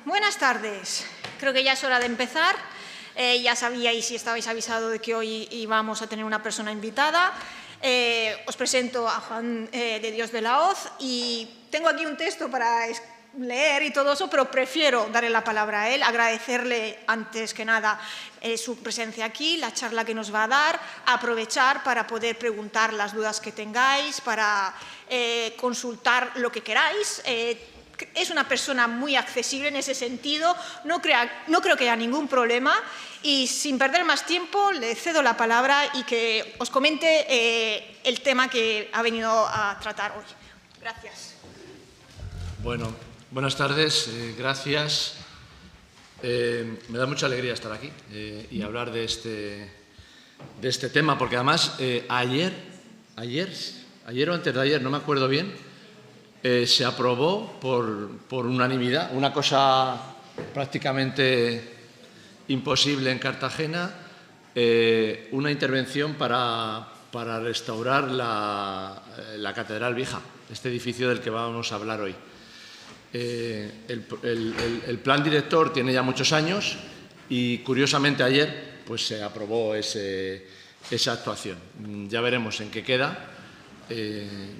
Buenas tardes. Creo que ya es hora de empezar. Ya sabíais y estabais avisados de que hoy íbamos a tener una persona invitada. Os presento a Juan de Dios de la Hoz y tengo aquí un texto para leer y todo eso, pero prefiero darle la palabra a él, agradecerle antes que nada su presencia aquí, la charla que nos va a dar, aprovechar para poder preguntar las dudas que tengáis, para consultar lo que queráis. Es una persona muy accesible en ese sentido, no creo que haya ningún problema y sin perder más tiempo le cedo la palabra y que os comente el tema que ha venido a tratar hoy. Gracias. Bueno, buenas tardes, gracias. Me da mucha alegría estar aquí y hablar de este tema, porque además ayer o antes de ayer, no me acuerdo bien, se aprobó por unanimidad, una cosa prácticamente imposible en Cartagena, una intervención para restaurar la Catedral Vieja, este edificio del que vamos a hablar hoy. El plan director tiene ya muchos años y, curiosamente, ayer pues, se aprobó esa actuación. Ya veremos en qué queda.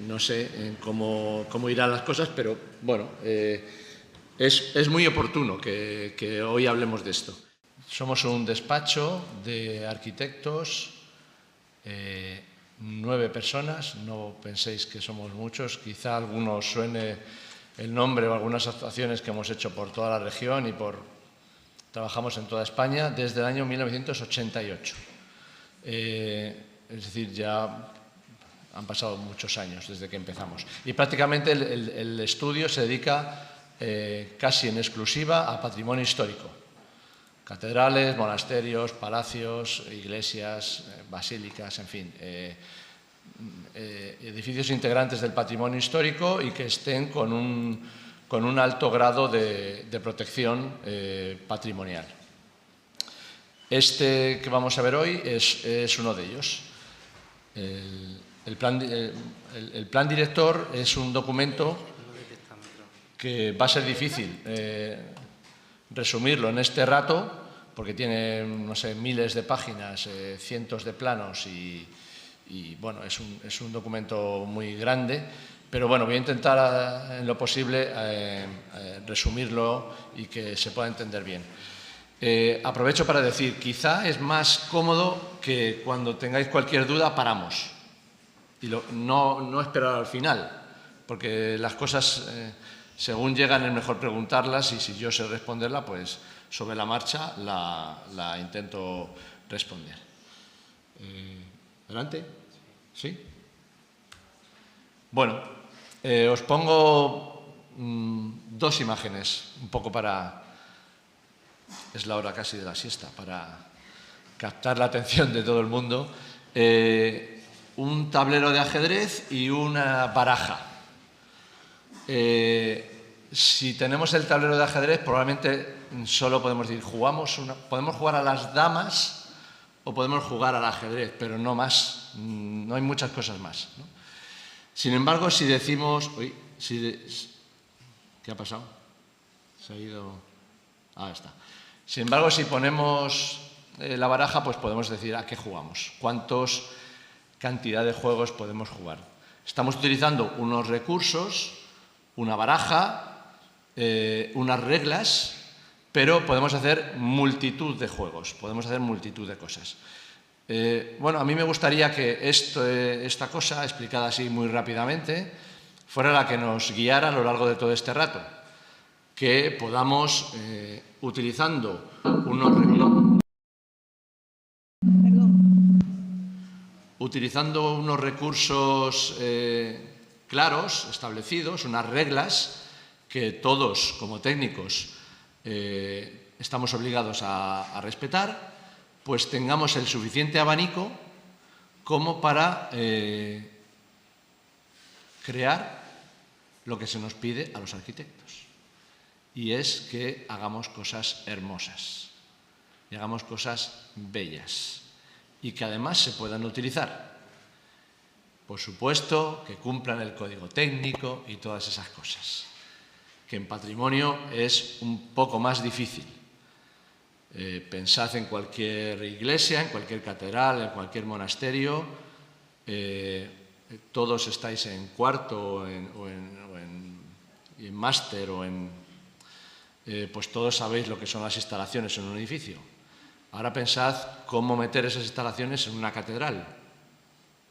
No sé cómo irán las cosas, pero bueno, es muy oportuno que hoy hablemos de esto. Somos un despacho de arquitectos, 9 personas, no penséis que somos muchos, quizá a algunos suene el nombre o algunas actuaciones que hemos hecho por toda la región y trabajamos en toda España desde el año 1988. Es decir, ya han pasado muchos años desde que empezamos. Y prácticamente el estudio se dedica casi en exclusiva a patrimonio histórico. Catedrales, monasterios, palacios, iglesias, basílicas, en fin. Edificios integrantes del patrimonio histórico y que estén con un alto grado de protección patrimonial. Este que vamos a ver hoy es uno de ellos. El plan director es un documento que va a ser difícil resumirlo en este rato, porque tiene, no sé, miles de páginas, cientos de planos y bueno, es un documento muy grande, pero bueno, voy a intentar en lo posible resumirlo y que se pueda entender bien. Aprovecho para decir, quizá es más cómodo que cuando tengáis cualquier duda paramos y no esperar al final, porque las cosas según llegan es mejor preguntarlas y si yo sé responderla, pues sobre la marcha la intento responder. ¿Adelante? ¿Sí? Bueno, os pongo dos imágenes, un poco para... Es la hora casi de la siesta, para captar la atención de todo el mundo. Un tablero de ajedrez y una baraja. Si tenemos el tablero de ajedrez, probablemente solo podemos decir, podemos jugar a las damas o podemos jugar al ajedrez, pero no más, no hay muchas cosas más, ¿no? Sin embargo, si decimos... ¿Qué ha pasado? Se ha ido... Ah, está. Sin embargo, si ponemos la baraja, pues podemos decir a qué jugamos, cuántos cantidad de juegos podemos jugar. Estamos utilizando unos recursos, una baraja, unas reglas, pero podemos hacer multitud de juegos, podemos hacer multitud de cosas. Bueno, a mí me gustaría que esta cosa, explicada así muy rápidamente, fuera la que nos guiara a lo largo de todo este rato, que podamos, utilizando unos recursos claros, establecidos, unas reglas que todos, como técnicos, estamos obligados a respetar, pues tengamos el suficiente abanico como para crear lo que se nos pide a los arquitectos. Y es que hagamos cosas hermosas, y hagamos cosas bellas, y que además se puedan utilizar. Por supuesto, que cumplan el código técnico y todas esas cosas. que en patrimonio es un poco más difícil. Pensad en cualquier iglesia, en cualquier catedral, en cualquier monasterio, todos estáis en cuarto o en máster pues todos sabéis lo que son las instalaciones en un edificio. Ahora pensad cómo meter esas instalaciones en una catedral,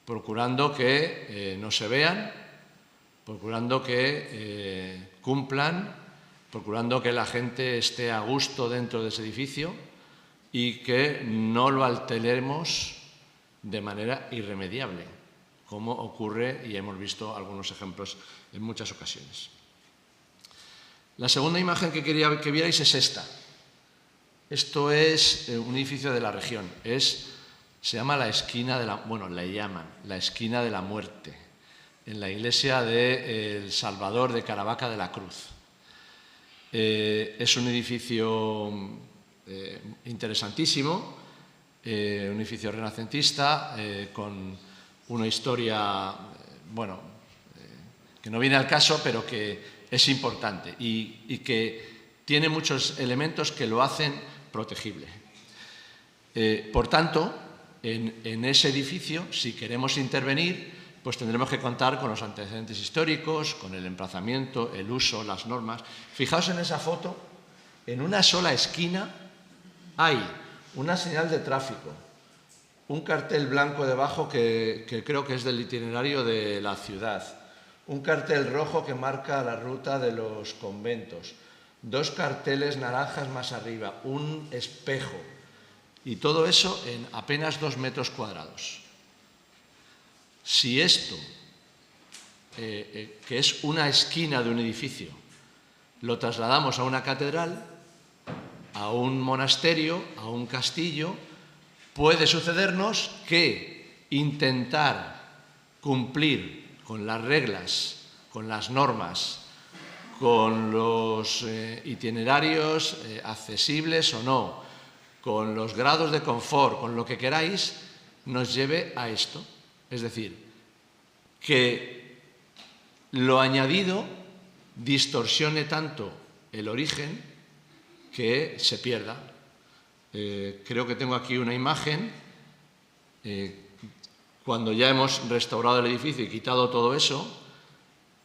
procurando que no se vean, procurando que cumplan, procurando que la gente esté a gusto dentro de ese edificio y que no lo alteremos de manera irremediable, como ocurre y hemos visto algunos ejemplos en muchas ocasiones. La segunda imagen que quería que vierais es esta. Esto es un edificio de la región. Se llama la esquina de la... Bueno, le llaman la esquina de la muerte, en la iglesia de El Salvador de Caravaca de la Cruz. Es un edificio interesantísimo, un edificio renacentista con una historia, bueno, que no viene al caso, pero que es importante y que tiene muchos elementos que lo hacen protegible. Por tanto, en ese edificio, si queremos intervenir, pues tendremos que contar con los antecedentes históricos, con el emplazamiento, el uso, las normas. Fijaos en esa foto, en una sola esquina hay una señal de tráfico, un cartel blanco debajo que creo que es del itinerario de la ciudad, un cartel rojo que marca la ruta de los conventos, 2 carteles naranjas más arriba, un espejo, y todo eso en apenas 2 metros cuadrados. Si esto, que es una esquina de un edificio, lo trasladamos a una catedral, a un monasterio, a un castillo, puede sucedernos que intentar cumplir con las reglas, con las normas, con los itinerarios accesibles o no, con los grados de confort, con lo que queráis, nos lleve a esto. Es decir, que lo añadido distorsione tanto el origen que se pierda. Creo que tengo aquí una imagen, cuando ya hemos restaurado el edificio y quitado todo eso,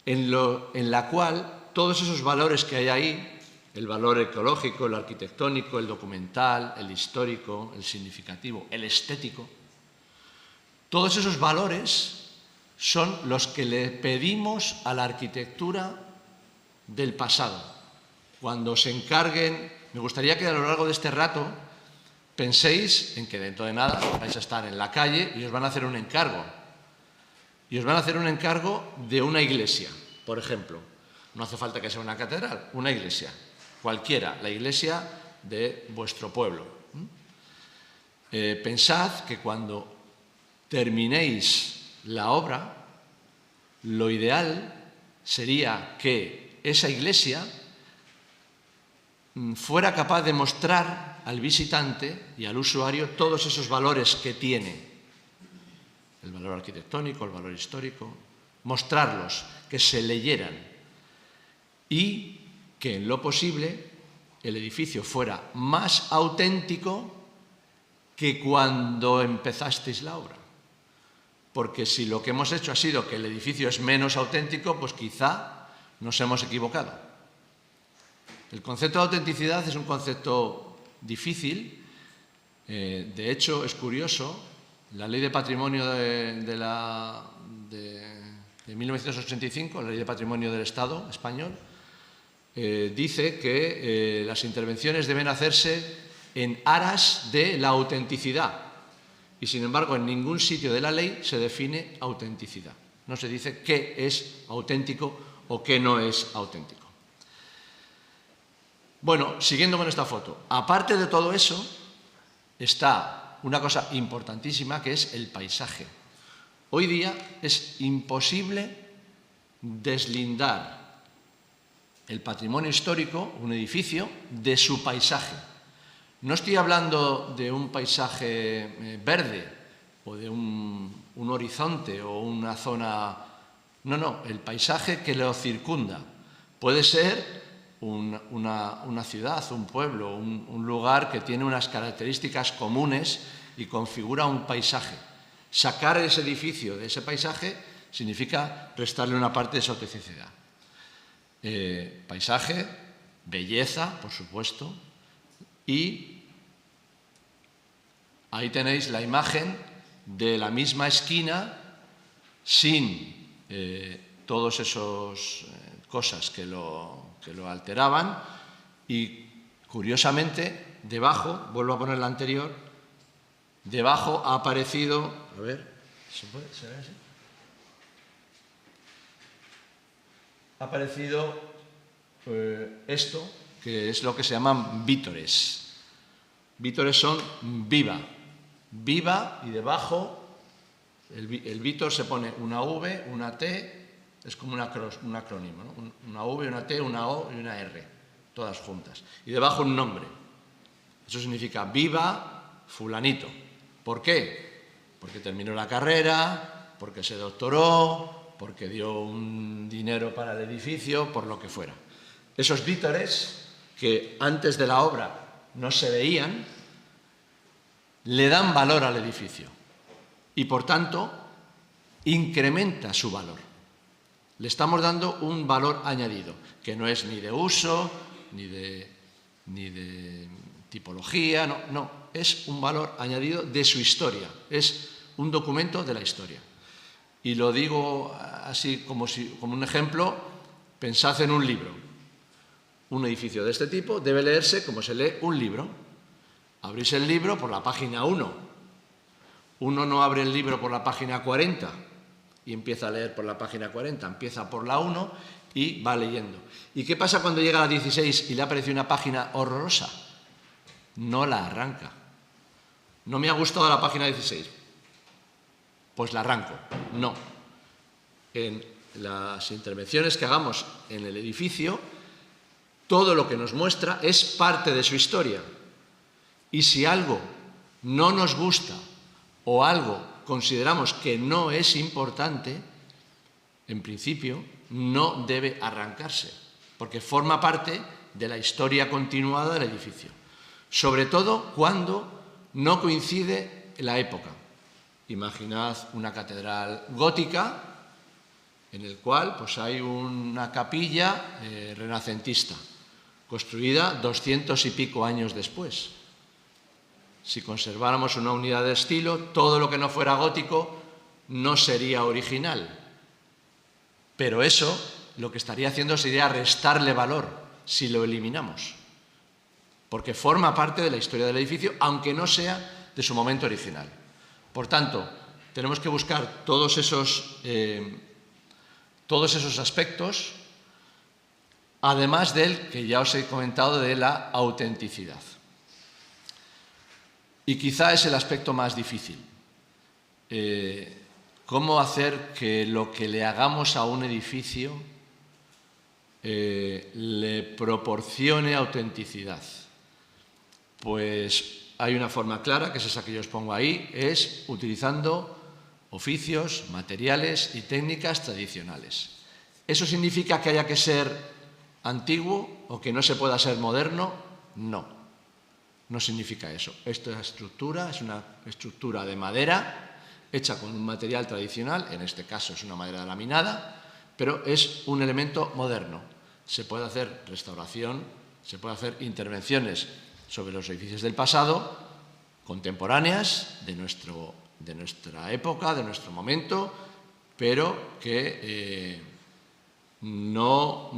en la cual todos esos valores que hay ahí, el valor ecológico, el arquitectónico, el documental, el histórico, el significativo, el estético, todos esos valores son los que le pedimos a la arquitectura del pasado. Cuando se encarguen, me gustaría que a lo largo de este rato penséis en que dentro de nada vais a estar en la calle y os van a hacer un encargo. Y os van a hacer un encargo de una iglesia, por ejemplo. No hace falta que sea una catedral, una iglesia, cualquiera, la iglesia de vuestro pueblo. Pensad que cuando terminéis la obra, lo ideal sería que esa iglesia fuera capaz de mostrar al visitante y al usuario todos esos valores que tiene. El valor arquitectónico, el valor histórico, mostrarlos, que se leyeran y que en lo posible el edificio fuera más auténtico que cuando empezasteis la obra. Porque si lo que hemos hecho ha sido que el edificio es menos auténtico, pues quizá nos hemos equivocado. El concepto de autenticidad es un concepto difícil. De hecho, es curioso, la Ley de Patrimonio de 1985, la Ley de Patrimonio del Estado español, dice que las intervenciones deben hacerse en aras de la autenticidad. Y, sin embargo, en ningún sitio de la ley se define autenticidad. No se dice qué es auténtico o qué no es auténtico. Bueno, siguiendo con esta foto, aparte de todo eso, está una cosa importantísima que es el paisaje. Hoy día es imposible deslindar el patrimonio histórico, un edificio, de su paisaje. No estoy hablando de un paisaje verde o de un horizonte o una zona... No, el paisaje que lo circunda. Puede ser una ciudad, un pueblo, un lugar que tiene unas características comunes y configura un paisaje. Sacar ese edificio de ese paisaje significa restarle una parte de su autenticidad. Paisaje, belleza, por supuesto, y ahí tenéis la imagen de la misma esquina sin todas esas cosas que lo alteraban, y curiosamente debajo, vuelvo a poner la anterior, debajo ha aparecido, a ver, ¿se ve así? Ha aparecido esto, que es lo que se llaman vítores. Vítores son viva, viva, y debajo el vítor se pone una V, una T, es como un acrónimo, ¿no? Una V, una T, una O y una R, todas juntas. Y debajo un nombre. Eso significa viva fulanito. ¿Por qué? Porque terminó la carrera, porque se doctoró, porque dio un dinero para el edificio, por lo que fuera. Esos vítores, que antes de la obra no se veían, le dan valor al edificio y, por tanto, incrementa su valor. Le estamos dando un valor añadido, que no es ni de uso, ni de tipología, no, es un valor añadido de su historia, es un documento de la historia. Y lo digo así como un ejemplo, pensad en un libro. Un edificio de este tipo debe leerse como se lee un libro. Abrís el libro por la página 1. Uno no abre el libro por la página 40 y empieza a leer por la página 40, empieza por la 1 y va leyendo. ¿Y qué pasa cuando llega a la 16 y le aparece una página horrorosa? No la arranca. No me ha gustado la página 16. Pues la arranco. No. En las intervenciones que hagamos en el edificio, todo lo que nos muestra es parte de su historia. Y si algo no nos gusta o algo consideramos que no es importante, en principio no debe arrancarse, porque forma parte de la historia continuada del edificio. Sobre todo cuando no coincide la época. Imaginad una catedral gótica en el cual pues, hay una capilla renacentista, construida 200 y pico años después. Si conserváramos una unidad de estilo, todo lo que no fuera gótico no sería original. Pero eso lo que estaría haciendo sería restarle valor si lo eliminamos, porque forma parte de la historia del edificio, aunque no sea de su momento original. Por tanto, tenemos que buscar todos esos aspectos, además del que ya os he comentado de la autenticidad. Y quizá es el aspecto más difícil. ¿Cómo hacer que lo que le hagamos a un edificio le proporcione autenticidad? Pues hay una forma clara, que es esa que yo os pongo ahí, es utilizando oficios, materiales y técnicas tradicionales. ¿Eso significa que haya que ser antiguo o que no se pueda ser moderno? No, no significa eso. Esta estructura es una estructura de madera hecha con un material tradicional, en este caso es una madera laminada, pero es un elemento moderno. Se puede hacer restauración, se puede hacer intervenciones sobre los edificios del pasado, contemporáneas, de nuestra época, de nuestro momento, pero que no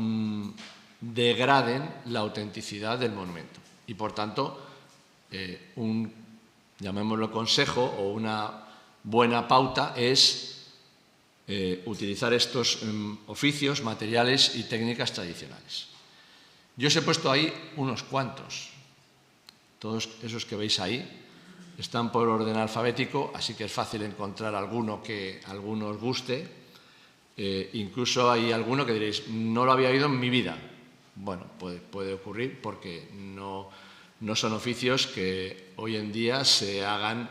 degraden la autenticidad del monumento. Y, por tanto, llamémoslo consejo o una buena pauta es utilizar estos oficios, materiales y técnicas tradicionales. Yo os he puesto ahí unos cuantos. Todos esos que veis ahí están por orden alfabético, así que es fácil encontrar alguno que a alguno os guste. Incluso hay alguno que diréis, no lo había oído en mi vida. Bueno, puede ocurrir porque no son oficios que hoy en día se hagan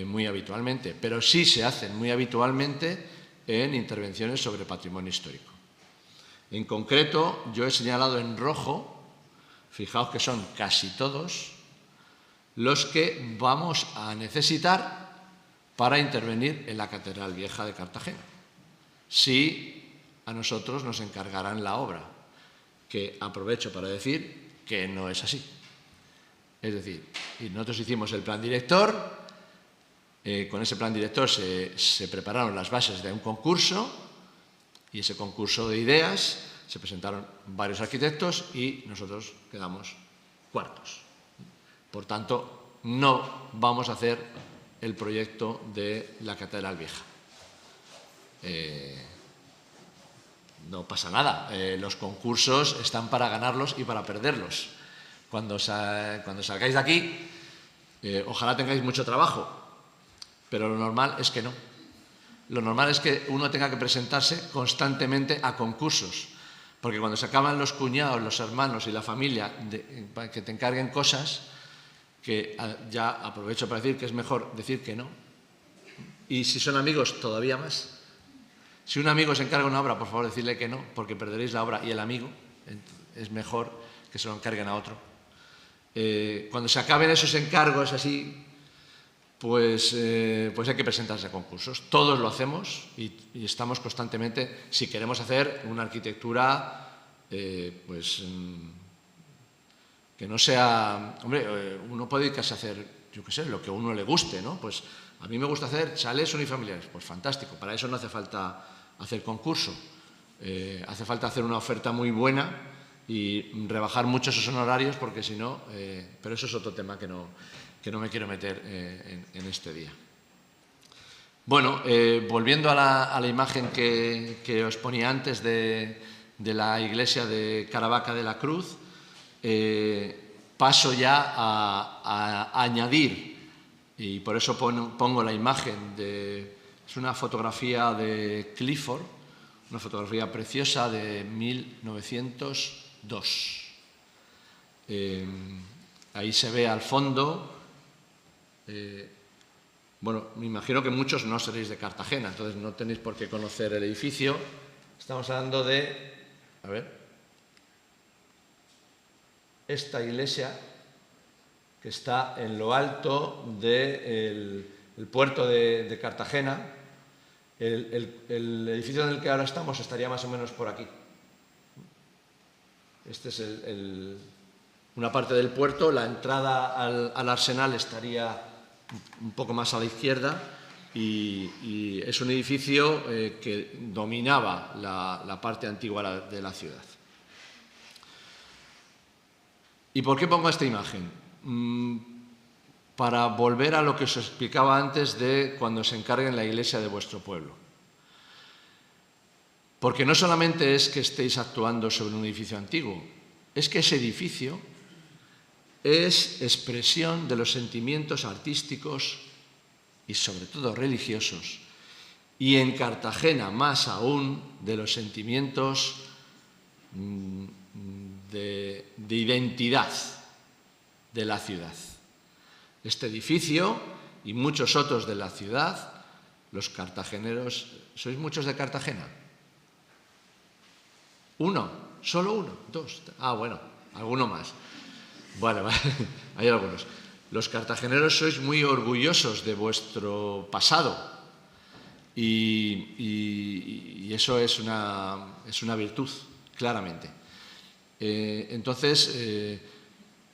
muy habitualmente, pero sí se hacen muy habitualmente en intervenciones sobre patrimonio histórico. En concreto, yo he señalado en rojo, fijaos que son casi todos, los que vamos a necesitar para intervenir en la Catedral Vieja de Cartagena, si a nosotros nos encargarán la obra, que aprovecho para decir que no es así. Es decir, nosotros hicimos el plan director, con ese plan director se prepararon las bases de un concurso, y ese concurso de ideas se presentaron varios arquitectos y nosotros quedamos cuartos. Por tanto, no vamos a hacer el proyecto de la Catedral Vieja. No pasa nada, los concursos están para ganarlos y para perderlos. Cuando salgáis de aquí, ojalá tengáis mucho trabajo, pero lo normal es que no. Lo normal es que uno tenga que presentarse constantemente a concursos, porque cuando se acaban los cuñados, los hermanos y la familia que te encarguen cosas, que ya aprovecho para decir que es mejor decir que no, y si son amigos todavía más. Si un amigo se encarga una obra, por favor, decidle que no, porque perderéis la obra y el amigo, es mejor que se lo encarguen a otro. Cuando se acaben esos encargos así, pues hay que presentarse a concursos. Todos lo hacemos y estamos constantemente, si queremos hacer una arquitectura, pues que no sea... Hombre, uno puede dedicarse a hacer, yo qué sé, lo que a uno le guste, ¿no? Pues a mí me gusta hacer chalés unifamiliares, pues fantástico, para eso no hace falta hacer concurso, hace falta hacer una oferta muy buena y rebajar mucho esos honorarios, porque si no, pero eso es otro tema que no me quiero meter en este día. Bueno, volviendo a la imagen que os ponía antes de la iglesia de Caravaca de la Cruz, paso ya a añadir, y por eso pongo la imagen es una fotografía de Clifford, una fotografía preciosa de 1902. Ahí se ve al fondo, bueno, me imagino que muchos no seréis de Cartagena, entonces no tenéis por qué conocer el edificio. Estamos hablando de, a ver, esta iglesia que está en lo alto del puerto de Cartagena. El edificio en el que ahora estamos estaría más o menos por aquí. Este es una parte del puerto, la entrada al arsenal estaría un poco más a la izquierda y es un edificio que dominaba la parte antigua de la ciudad. ¿Y por qué pongo esta imagen? Para volver a lo que os explicaba antes de cuando se encarguen la iglesia de vuestro pueblo. Porque no solamente es que estéis actuando sobre un edificio antiguo, es que ese edificio es expresión de los sentimientos artísticos y sobre todo religiosos, y en Cartagena más aún de los sentimientos de identidad de la ciudad. Este edificio y muchos otros de la ciudad, los cartageneros, ¿sois muchos de Cartagena? ¿Uno? ¿Solo uno? ¿Dos? Ah, bueno, alguno más. Bueno, hay algunos. Los cartageneros sois muy orgullosos de vuestro pasado y eso es una virtud, claramente. Entonces,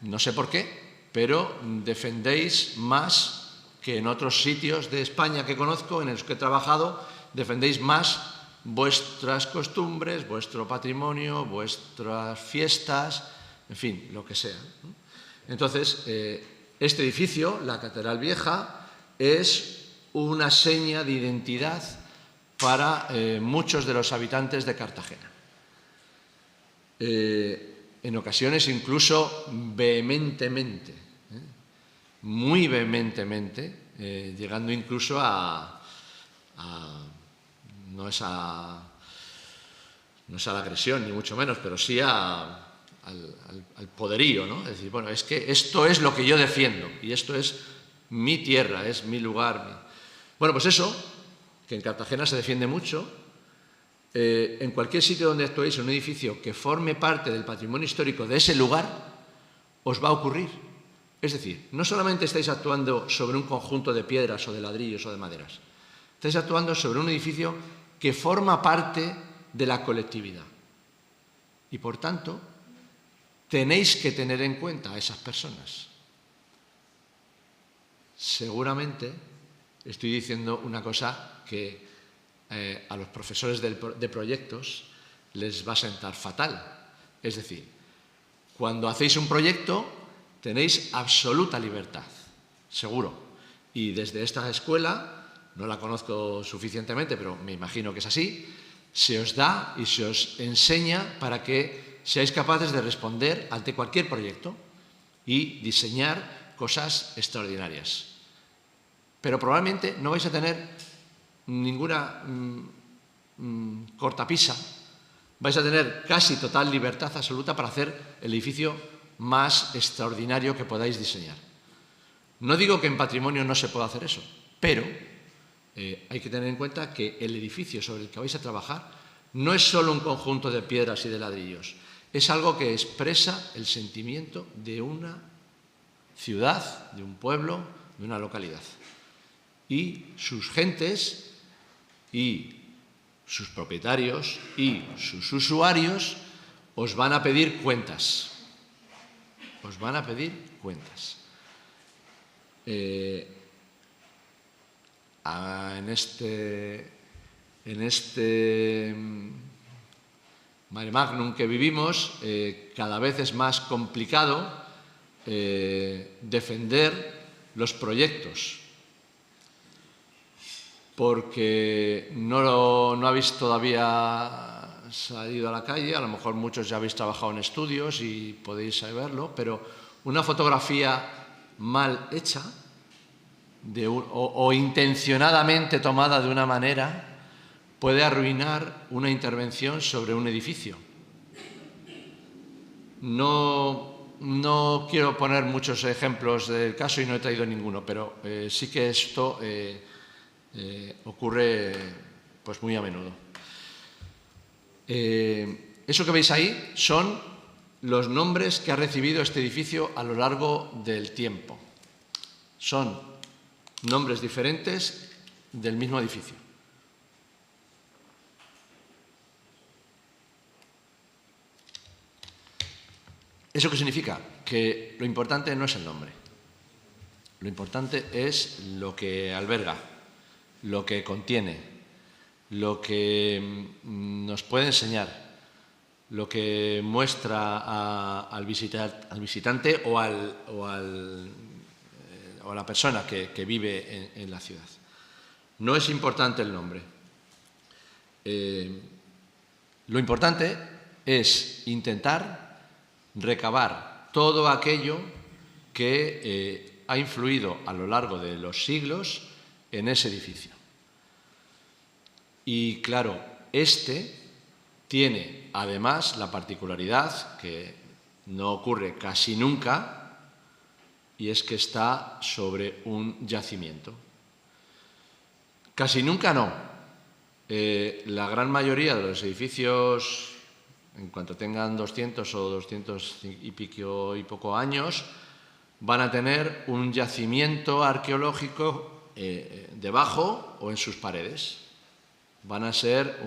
no sé por qué, pero defendéis más que en otros sitios de España que conozco, en los que he trabajado, defendéis más vuestras costumbres, vuestro patrimonio, vuestras fiestas, en fin, lo que sea. Entonces, este edificio, la Catedral Vieja, es una seña de identidad para muchos de los habitantes de Cartagena. En ocasiones incluso vehementemente, muy vehementemente, llegando incluso no es a la agresión, ni mucho menos, pero sí al poderío, ¿no? Es decir, bueno, es que esto es lo que yo defiendo y esto es mi tierra, es mi lugar. Bueno, pues eso, que en Cartagena se defiende mucho en cualquier sitio donde actuéis, en un edificio que forme parte del patrimonio histórico de ese lugar, os va a ocurrir. Es decir, no solamente estáis actuando sobre un conjunto de piedras o de ladrillos o de maderas, estáis actuando sobre un edificio que forma parte de la colectividad. Y, por tanto, tenéis que tener en cuenta a esas personas. Seguramente estoy diciendo una cosa que a los profesores de proyectos les va a sentar fatal. Es decir, cuando hacéis un proyecto tenéis absoluta libertad, seguro. Y desde esta escuela, no la conozco suficientemente, pero me imagino que es así, se os da y se os enseña para que seáis capaces de responder ante cualquier proyecto y diseñar cosas extraordinarias. Pero probablemente no vais a tener ninguna cortapisa, vais a tener casi total libertad absoluta para hacer el edificio más extraordinario que podáis diseñar. No digo que en patrimonio no se pueda hacer eso, pero hay que tener en cuenta que el edificio sobre el que vais a trabajar no es solo un conjunto de piedras y de ladrillos, es algo que expresa el sentimiento de una ciudad, de un pueblo, de una localidad. Y sus gentes y sus propietarios y sus usuarios os van a pedir cuentas. Os van a pedir cuentas. En este mare magnum que vivimos, cada vez es más complicado defender los proyectos, porque no habéis todavía salido a la calle, a lo mejor muchos ya habéis trabajado en estudios y podéis verlo, pero una fotografía mal hecha o intencionadamente tomada de una manera puede arruinar una intervención sobre un edificio. No quiero poner muchos ejemplos del caso y no he traído ninguno, pero sí que esto ocurre pues muy a menudo. Eso que veis ahí son los nombres que ha recibido este edificio a lo largo del tiempo. Son nombres diferentes del mismo edificio. ¿Eso qué significa? Que lo importante no es el nombre. Lo importante es lo que alberga, lo que contiene, lo que nos puede enseñar, lo que muestra al visitante o a la persona que vive en la ciudad. No es importante el nombre. Lo importante es intentar recabar todo aquello que ha influido a lo largo de los siglos en ese edificio. Y claro, este tiene además la particularidad que no ocurre casi nunca, y es que está sobre un yacimiento. Casi nunca no. La gran mayoría de los edificios, en cuanto tengan 200 o 200 y poco años, van a tener un yacimiento arqueológico debajo o en sus paredes. Van a ser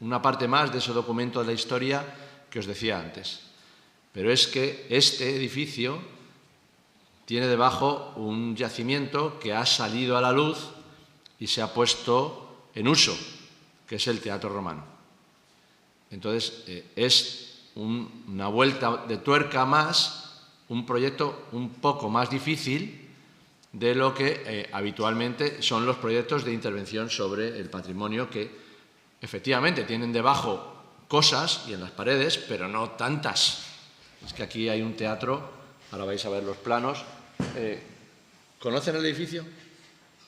una parte más de ese documento de la historia que os decía antes. Pero es que este edificio tiene debajo un yacimiento que ha salido a la luz y se ha puesto en uso, que es el Teatro Romano. Entonces, es una vuelta de tuerca más, un proyecto un poco más difícil de lo que habitualmente son los proyectos de intervención sobre el patrimonio, que efectivamente tienen debajo cosas y en las paredes, pero no tantas. Es que aquí hay un teatro, ahora vais a ver los planos. ¿Conocen el edificio?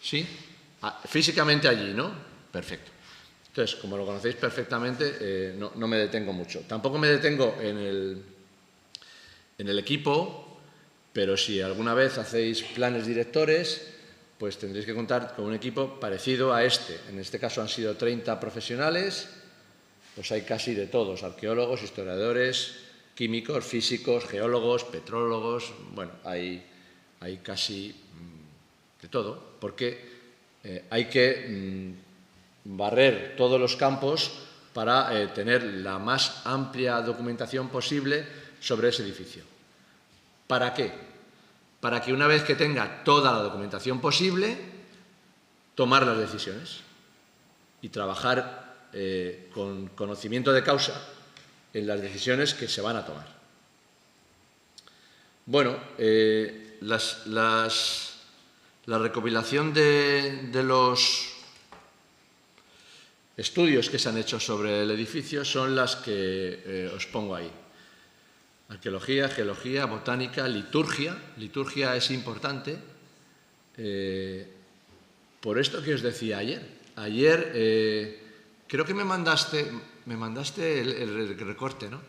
¿Sí? Físicamente allí, ¿no? Perfecto. Entonces, como lo conocéis perfectamente, no me detengo mucho. Tampoco me detengo en el equipo, pero si alguna vez hacéis planes directores, pues tendréis que contar con un equipo parecido a este. En este caso han sido 30 profesionales pues hay casi de todos, arqueólogos, historiadores, químicos, físicos, geólogos, petrólogos, bueno, hay casi de todo, porque hay que barrer todos los campos para tener la más amplia documentación posible sobre ese edificio. ¿Para qué? Para que una vez que tenga toda la documentación posible, tomar las decisiones y trabajar con conocimiento de causa en las decisiones que se van a tomar. Bueno, la recopilación de los estudios que se han hecho sobre el edificio son las que os pongo ahí. Arqueología, geología, botánica, liturgia. Liturgia es importante por esto que os decía ayer. Ayer creo que me mandaste el recorte, ¿no?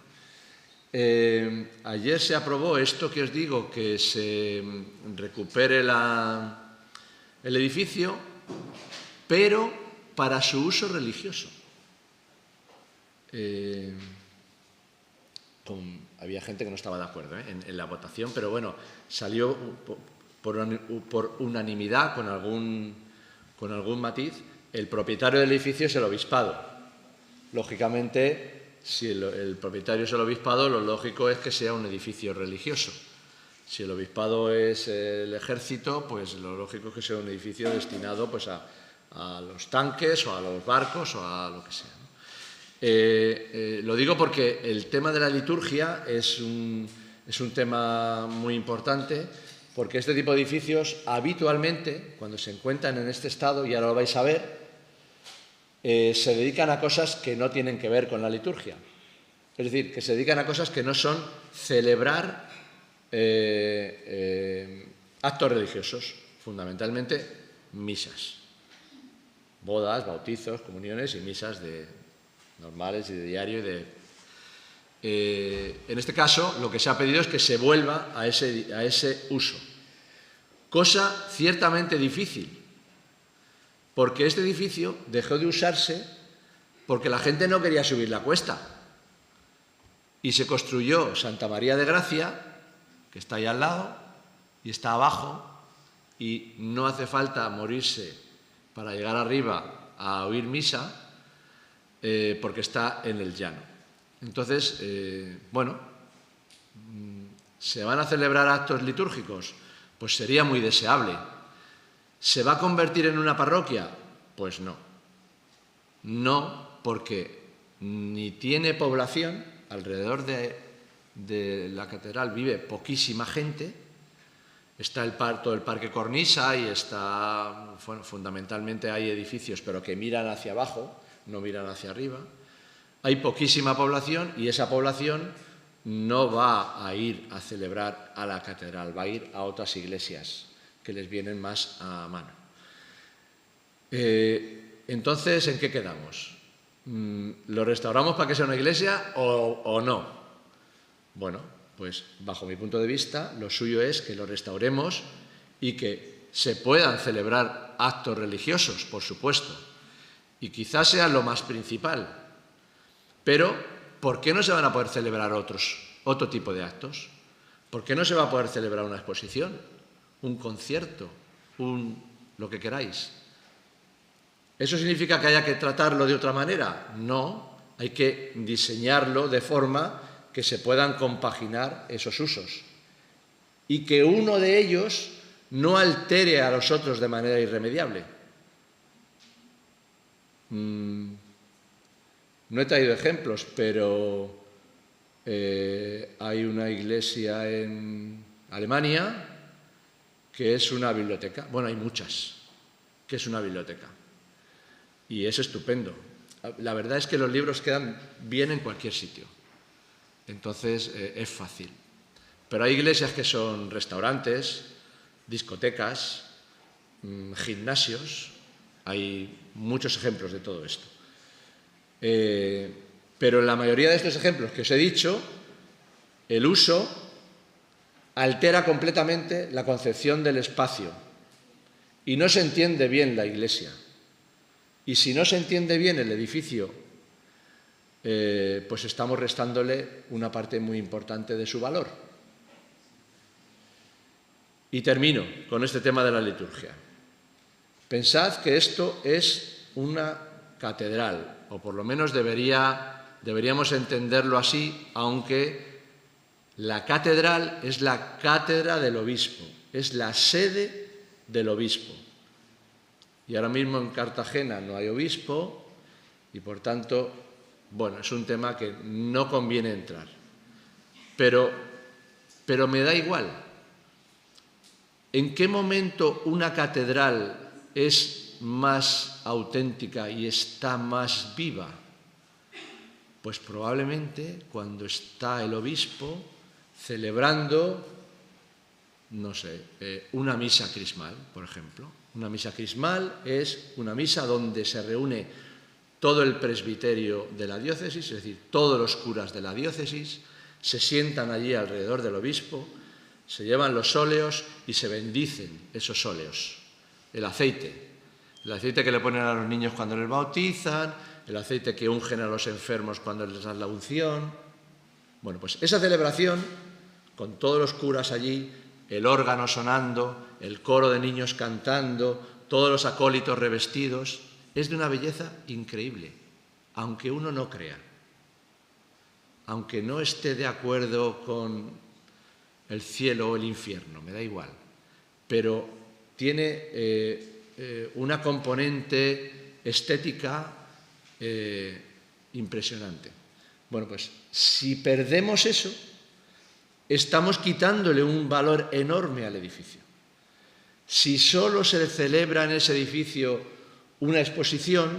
Ayer se aprobó esto que os digo, que se recupere el edificio, pero para su uso religioso. Había gente que no estaba de acuerdo en la votación, pero bueno, salió por unanimidad, con algún matiz. El propietario del edificio es el obispado. Lógicamente, si el propietario es el obispado, lo lógico es que sea un edificio religioso. Si el obispado es el ejército, pues lo lógico es que sea un edificio destinado pues, a los tanques o a los barcos o a lo que sea, ¿no? Lo digo porque el tema de la liturgia es un tema muy importante, porque este tipo de edificios habitualmente, cuando se encuentran en este estado, y ahora lo vais a ver, se dedican a cosas que no tienen que ver con la liturgia. Es decir, que se dedican a cosas que no son celebrar actos religiosos, fundamentalmente misas. Bodas, bautizos, comuniones y misas normales y de diario. En este caso, lo que se ha pedido es que se vuelva a ese uso. Cosa ciertamente difícil, porque este edificio dejó de usarse porque la gente no quería subir la cuesta. Y se construyó Santa María de Gracia, que está ahí al lado, y está abajo, y no hace falta morirse para llegar arriba a oír misa, porque está en el llano. Entonces, bueno, ¿se van a celebrar actos litúrgicos? Pues sería muy deseable. ¿Se va a convertir en una parroquia? Pues no. No, porque ni tiene población, alrededor de la catedral vive poquísima gente. Está todo el Parque Cornisa y fundamentalmente hay edificios, pero que miran hacia abajo, no miran hacia arriba. Hay poquísima población y esa población no va a ir a celebrar a la catedral, va a ir a otras iglesias que les vienen más a mano. Entonces, ¿en qué quedamos? ¿Lo restauramos para que sea una iglesia o no? Bueno, pues bajo mi punto de vista, lo suyo es que lo restauremos y que se puedan celebrar actos religiosos, por supuesto, y quizás sea lo más principal. Pero, ¿por qué no se van a poder celebrar otro tipo de actos? ¿Por qué no se va a poder celebrar una exposición, un concierto, lo que queráis? ¿Eso significa que haya que tratarlo de otra manera? No, hay que diseñarlo de forma que se puedan compaginar esos usos y que uno de ellos no altere a los otros de manera irremediable. No he traído ejemplos, pero hay una iglesia en Alemania que es una biblioteca. Bueno, hay muchas, que es una biblioteca. Y es estupendo. La verdad es que los libros quedan bien en cualquier sitio. Entonces, es fácil. Pero hay iglesias que son restaurantes, discotecas, gimnasios. Hay muchos ejemplos de todo esto. Pero en la mayoría de estos ejemplos que os he dicho, el uso altera completamente la concepción del espacio y no se entiende bien la iglesia. Y si no se entiende bien el edificio pues estamos restándole una parte muy importante de su valor. Y termino con este tema de la liturgia. Pensad que esto es una catedral, o por lo menos deberíamos entenderlo así, aunque la catedral es la cátedra del obispo, es la sede del obispo. Y ahora mismo en Cartagena no hay obispo y, por tanto, bueno, es un tema que no conviene entrar. Pero me da igual. ¿En qué momento una catedral es más auténtica y está más viva? Pues probablemente cuando está el obispo celebrando, no sé, una misa crismal, por ejemplo. Una misa crismal es una misa donde se reúne todo el presbiterio de la diócesis, es decir, todos los curas de la diócesis, se sientan allí alrededor del obispo, se llevan los óleos y se bendicen esos óleos. El aceite que le ponen a los niños cuando les bautizan, el aceite que ungen a los enfermos cuando les dan la unción. Bueno, pues esa celebración, con todos los curas allí, el órgano sonando, el coro de niños cantando, todos los acólitos revestidos, es de una belleza increíble, aunque uno no crea, aunque no esté de acuerdo con el cielo o el infierno, me da igual, pero tiene una componente estética impresionante. Bueno, pues si perdemos eso, estamos quitándole un valor enorme al edificio. Si solo se celebra en ese edificio una exposición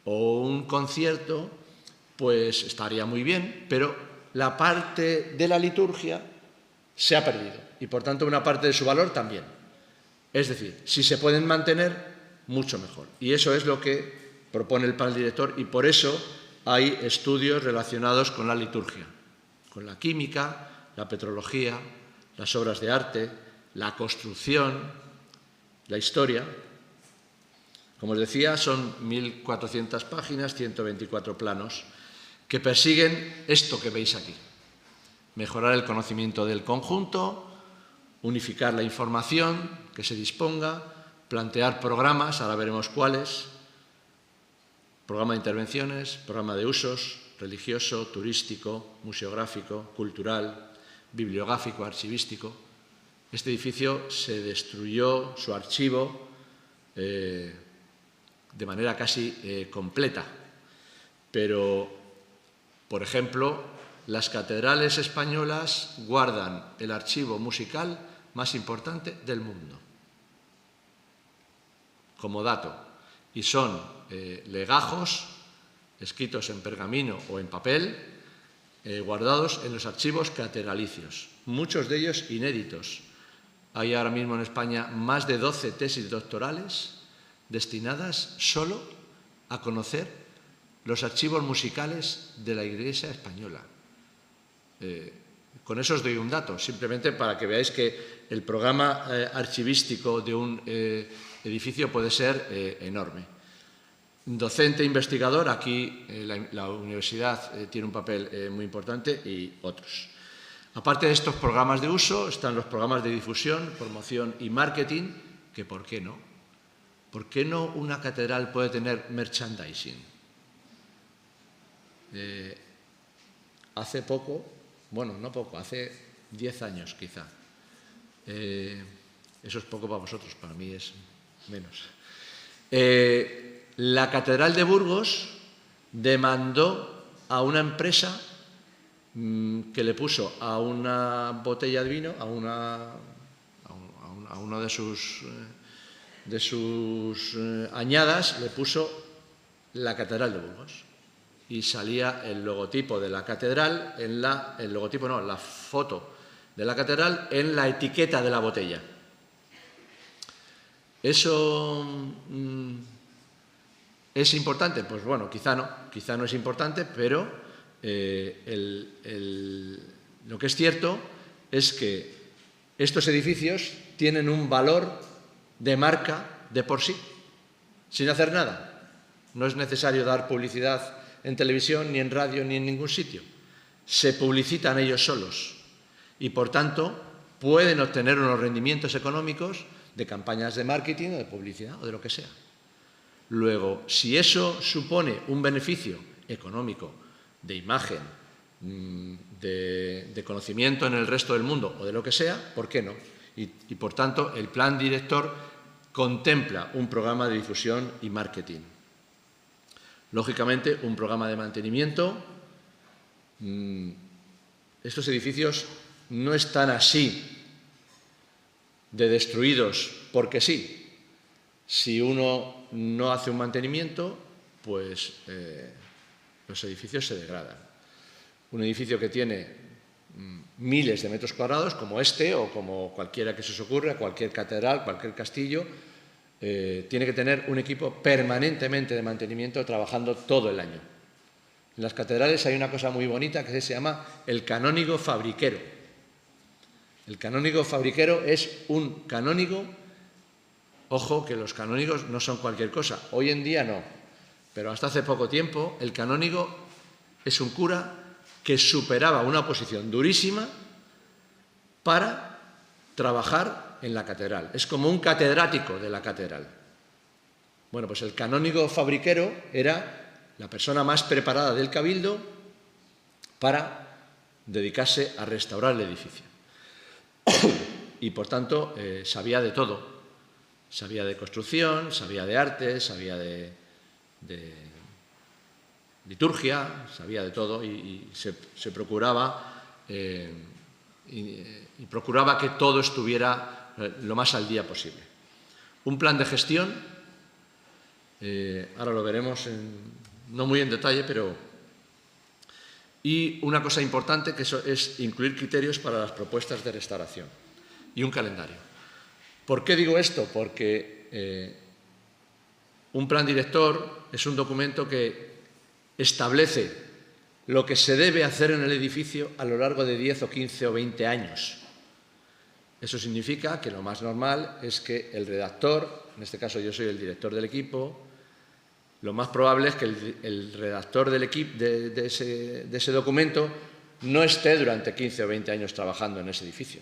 o un concierto, pues estaría muy bien, pero la parte de la liturgia se ha perdido y, por tanto, una parte de su valor también. Es decir, si se pueden mantener, mucho mejor. Y eso es lo que propone el plan director y por eso hay estudios relacionados con la liturgia, con la química, la petrología, las obras de arte, la construcción, la historia. Como os decía, son 1.400 páginas, 124 planos, que persiguen esto que veis aquí. Mejorar el conocimiento del conjunto, unificar la información que se disponga, plantear programas, ahora veremos cuáles, programa de intervenciones, programa de usos, religioso, turístico, museográfico, cultural, bibliográfico, archivístico. Este edificio se destruyó su archivo de manera casi completa, pero, por ejemplo, las catedrales españolas guardan el archivo musical más importante del mundo, como dato, y son legajos escritos en pergamino o en papel, guardados en los archivos catedralicios, muchos de ellos inéditos. Hay ahora mismo en España más de 12 tesis doctorales destinadas solo a conocer los archivos musicales de la Iglesia española. Con eso os doy un dato, simplemente para que veáis que el programa archivístico de un edificio puede ser enorme. Docente investigador, aquí la universidad tiene un papel muy importante y otros. Aparte de estos programas de uso, están los programas de difusión, promoción y marketing, que ¿por qué no? ¿Por qué no una catedral puede tener merchandising? Hace poco, bueno, no poco, hace 10 años quizá. Eso es poco para vosotros, para mí es menos. La Catedral de Burgos demandó a una empresa que le puso a una botella de vino, a uno de sus añadas, le puso la Catedral de Burgos. Y salía el logotipo de la catedral, la foto de la catedral en la etiqueta de la botella. ¿Eso es importante? Pues bueno, quizá no es importante, pero lo que es cierto es que estos edificios tienen un valor de marca de por sí, sin hacer nada. No es necesario dar publicidad en televisión, ni en radio, ni en ningún sitio. Se publicitan ellos solos y, por tanto, pueden obtener unos rendimientos económicos de campañas de marketing o de publicidad o de lo que sea. Luego, si eso supone un beneficio económico, de imagen, de conocimiento en el resto del mundo o de lo que sea, ¿por qué no? Y por tanto, el plan director contempla un programa de difusión y marketing. Lógicamente, un programa de mantenimiento. Estos edificios no están así de destruidos porque sí. Si uno no hace un mantenimiento, pues los edificios se degradan. Un edificio que tiene miles de metros cuadrados, como este o como cualquiera que se os ocurra, cualquier catedral, cualquier castillo, tiene que tener un equipo permanentemente de mantenimiento trabajando todo el año. En las catedrales hay una cosa muy bonita que se llama el canónigo fabriquero. El canónigo fabriquero es un canónigo. Ojo, que los canónigos no son cualquier cosa. Hoy en día no, pero hasta hace poco tiempo el canónigo es un cura que superaba una oposición durísima para trabajar en la catedral. Es como un catedrático de la catedral. Bueno, pues el canónigo fabriquero era la persona más preparada del cabildo para dedicarse a restaurar el edificio. Y, por tanto, sabía de todo. Sabía de construcción, sabía de arte, sabía de liturgia, sabía de todo y se procuraba y procuraba que todo estuviera lo más al día posible. Un plan de gestión, ahora lo veremos, no muy en detalle, pero... Y una cosa importante que es incluir criterios para las propuestas de restauración y un calendario. ¿Por qué digo esto? Porque un plan director es un documento que establece lo que se debe hacer en el edificio a lo largo de 10 o 15 o 20 años. Eso significa que lo más normal es que el redactor, en este caso yo soy el director del equipo, lo más probable es que el redactor del equipo de ese documento no esté durante 15 o 20 años trabajando en ese edificio.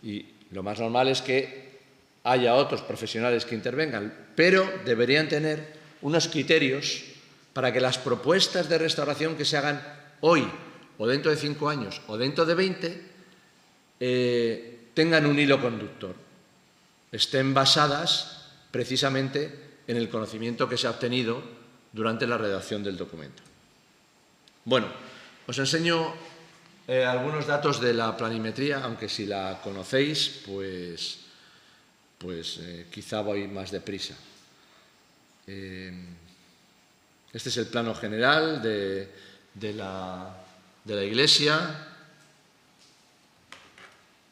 Y lo más normal es que haya otros profesionales que intervengan, pero deberían tener unos criterios para que las propuestas de restauración que se hagan hoy, o dentro de 5 años, o dentro de 20, tengan un hilo conductor, estén basadas precisamente en el conocimiento que se ha obtenido durante la redacción del documento. Bueno, os enseño algunos datos de la planimetría, aunque si la conocéis, pues quizá voy más deprisa. Este es el plano general de la iglesia,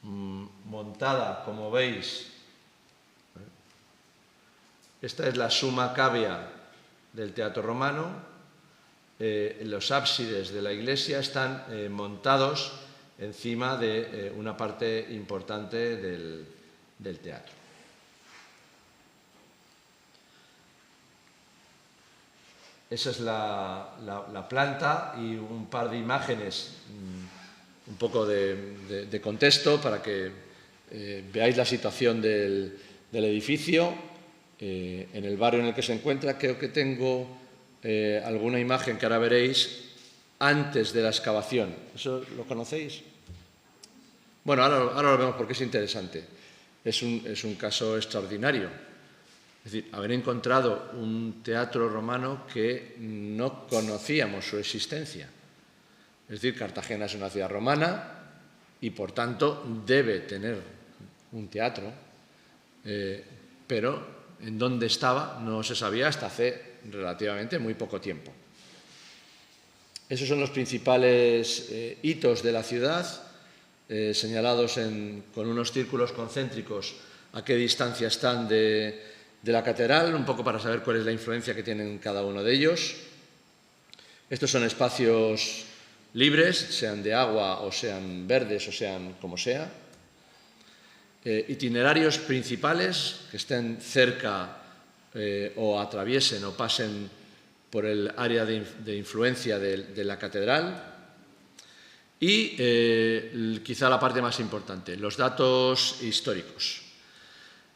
montada, como veis. Esta es la summa cavea del Teatro Romano. Los ábsides de la iglesia están montados encima de una parte importante del teatro. Esa es la planta y un par de imágenes, un poco de contexto para que veáis la situación del edificio en el barrio en el que se encuentra. Creo que tengo alguna imagen que ahora veréis antes de la excavación. ¿Eso lo conocéis? Bueno, ahora lo vemos porque es interesante. Es un caso extraordinario. Es decir, haber encontrado un teatro romano que no conocíamos su existencia. Es decir, Cartagena es una ciudad romana y, por tanto, debe tener un teatro, pero en dónde estaba no se sabía hasta hace relativamente muy poco tiempo. Esos son los principales hitos de la ciudad, señalados con unos círculos concéntricos a qué distancia están de la catedral, un poco para saber cuál es la influencia que tienen cada uno de ellos. Estos son espacios libres, sean de agua o sean verdes o sean como sea. Itinerarios principales que estén cerca o atraviesen o pasen por el área de influencia de la catedral. Y quizá la parte más importante, los datos históricos.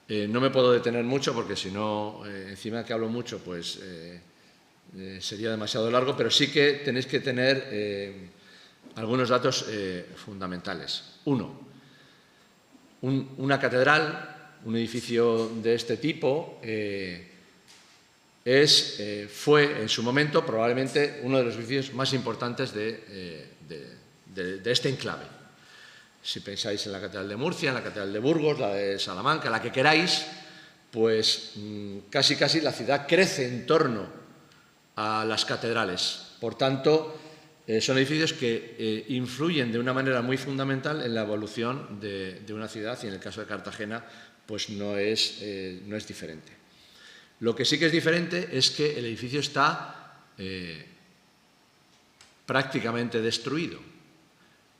No me puedo detener mucho porque si no, encima que hablo mucho, pues sería demasiado largo, pero sí que tenéis que tener algunos datos fundamentales. Uno, una catedral, un edificio de este tipo, fue en su momento probablemente uno de los edificios más importantes de este enclave. Si pensáis en la Catedral de Murcia, en la Catedral de Burgos, la de Salamanca, la que queráis, pues casi la ciudad crece en torno a las catedrales. Por tanto, son edificios que influyen de una manera muy fundamental en la evolución de una ciudad y en el caso de Cartagena pues no es diferente. Lo que sí que es diferente es que el edificio está prácticamente destruido.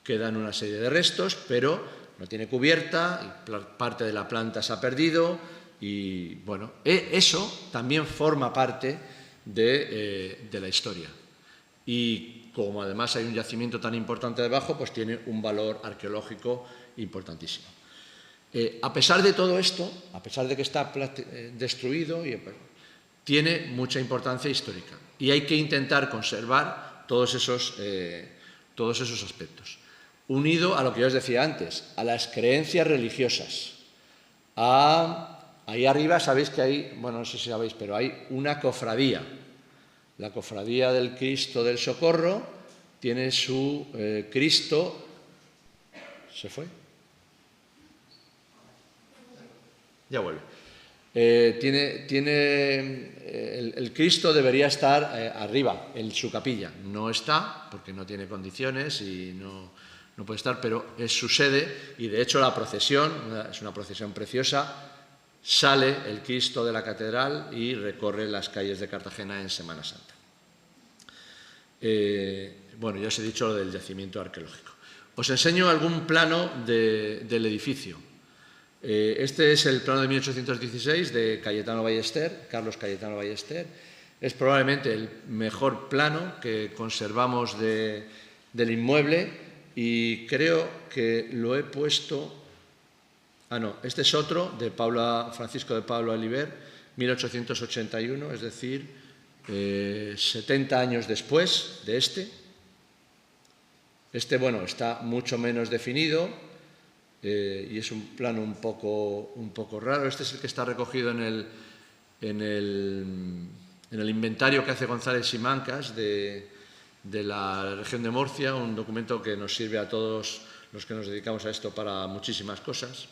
Quedan una serie de restos, pero no tiene cubierta, y parte de la planta se ha perdido y, bueno, eso también forma parte de la historia. Y como además hay un yacimiento tan importante debajo, pues tiene un valor arqueológico importantísimo. A pesar de todo esto, a pesar de que está destruido, tiene mucha importancia histórica y hay que intentar conservar todos esos aspectos. Unido a lo que yo os decía antes, a las creencias religiosas. Ahí arriba sabéis que hay, bueno, no sé si sabéis, pero hay una cofradía. La cofradía del Cristo del Socorro tiene su Cristo... ¿Se fue? Ya vuelve. El Cristo debería estar arriba, en su capilla. No está, porque no tiene condiciones y no puede estar, pero es su sede y de hecho la procesión, es una procesión preciosa, sale el Cristo de la catedral y recorre las calles de Cartagena en Semana Santa. Bueno, ya os he dicho lo del yacimiento arqueológico. Os enseño algún plano del edificio. Este es el plano de 1816 de Cayetano Ballester, Carlos Cayetano Ballester. Es probablemente el mejor plano que conservamos del inmueble y creo que lo he puesto... Ah, no, este es otro de Francisco de Pablo Aliber, 1881, es decir, 70 años después de este. Este, bueno, está mucho menos definido y es un plano un poco raro. Este es el que está recogido en el inventario que hace González Simancas de la región de Murcia, un documento que nos sirve a todos los que nos dedicamos a esto para muchísimas cosas.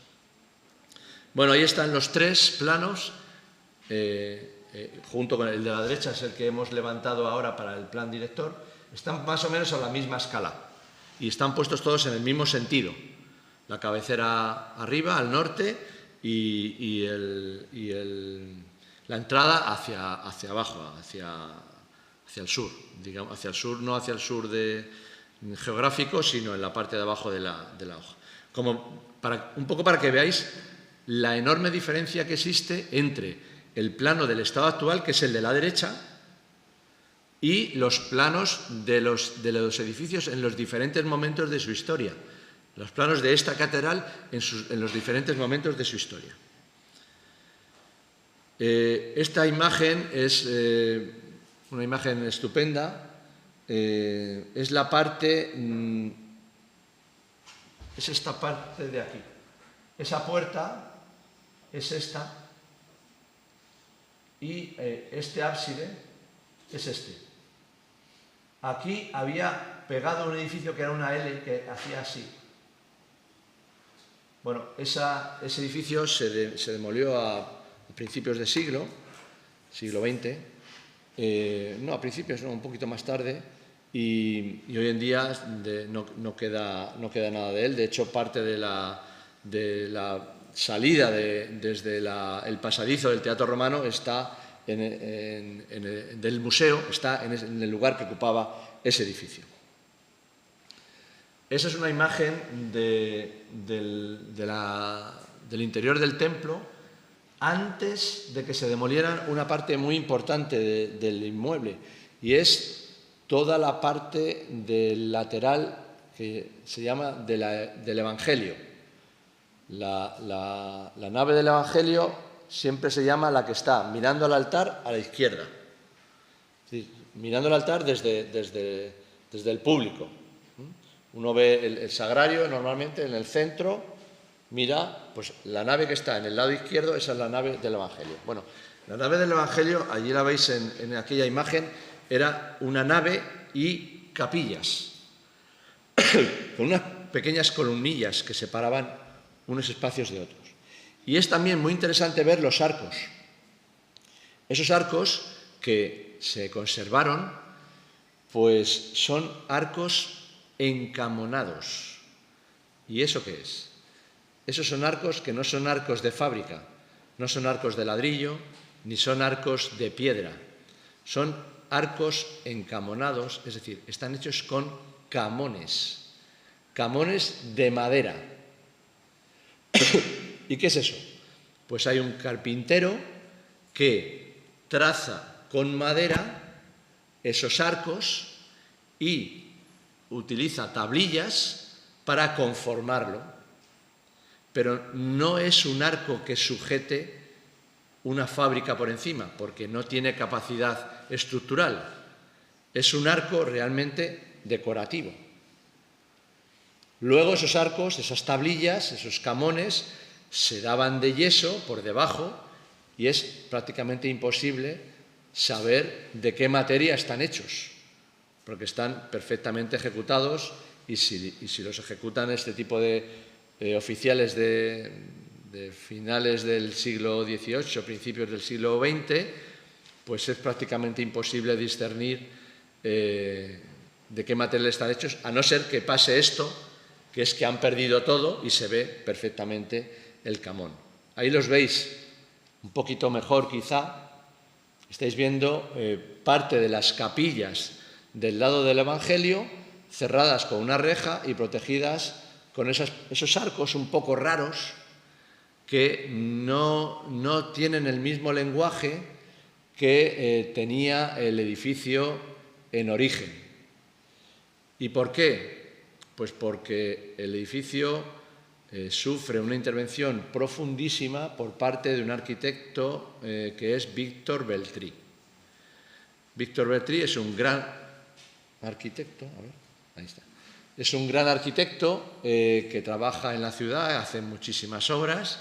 Bueno, ahí están los tres planos, junto con el de la derecha, es el que hemos levantado ahora para el plan director, están más o menos a la misma escala y están puestos todos en el mismo sentido. La cabecera arriba, al norte, y la entrada hacia abajo, hacia el sur, digamos, hacia el sur, no hacia el sur geográfico, sino en la parte de abajo de la hoja. Un poco para que veáis la enorme diferencia que existe entre el plano del estado actual, que es el de la derecha, y los planos de los edificios en los diferentes momentos de su historia. Los planos de esta catedral en los diferentes momentos de su historia. Esta imagen es una imagen estupenda. Es la parte... es esta parte de aquí. Esa puerta es esta y este ábside es este. Aquí había pegado un edificio que era una L que hacía así. Bueno, ese edificio se demolió a principios de siglo XX, no a principios, no, un poquito más tarde, y hoy en día no queda nada de él. De hecho, parte de la salida desde el pasadizo del Teatro Romano está del museo, está en el lugar que ocupaba ese edificio. Esa es una imagen del interior del templo antes de que se demolieran una parte muy importante del inmueble, y es toda la parte del lateral que se llama del Evangelio. La nave del Evangelio siempre se llama la que está mirando al altar a la izquierda, es decir, mirando al altar desde el público. Uno ve el sagrario normalmente en el centro, mira, pues la nave que está en el lado izquierdo, esa es la nave del Evangelio. Bueno, la nave del Evangelio, allí la veis en aquella imagen, era una nave y capillas, con unas pequeñas columnillas que separaban unos espacios de otros. Y es también muy interesante ver los arcos. Esos arcos que se conservaron, pues son arcos encamonados. ¿Y eso qué es? Esos son arcos que no son arcos de fábrica, no son arcos de ladrillo, ni son arcos de piedra. Son arcos encamonados, es decir, están hechos con camones, camones de madera. ¿Y qué es eso? Pues hay un carpintero que traza con madera esos arcos y utiliza tablillas para conformarlo, pero no es un arco que sujete una fábrica por encima, porque no tiene capacidad estructural. Es un arco realmente decorativo. Luego esos arcos, esas tablillas, esos camones, se daban de yeso por debajo y es prácticamente imposible saber de qué materia están hechos, porque están perfectamente ejecutados y si los ejecutan este tipo de oficiales de finales del siglo XVIII, principios del siglo XX, pues es prácticamente imposible discernir de qué material están hechos, a no ser que pase esto, que es que han perdido todo y se ve perfectamente el camón. Ahí los veis un poquito mejor quizá. Estáis viendo parte de las capillas del lado del Evangelio cerradas con una reja y protegidas con esos arcos un poco raros que no tienen el mismo lenguaje que tenía el edificio en origen. ¿Y por qué? Pues porque el edificio sufre una intervención profundísima por parte de un arquitecto que es Víctor Beltrí. Víctor Beltrí es un gran arquitecto, ahí está. Es un gran arquitecto que trabaja en la ciudad, hace muchísimas obras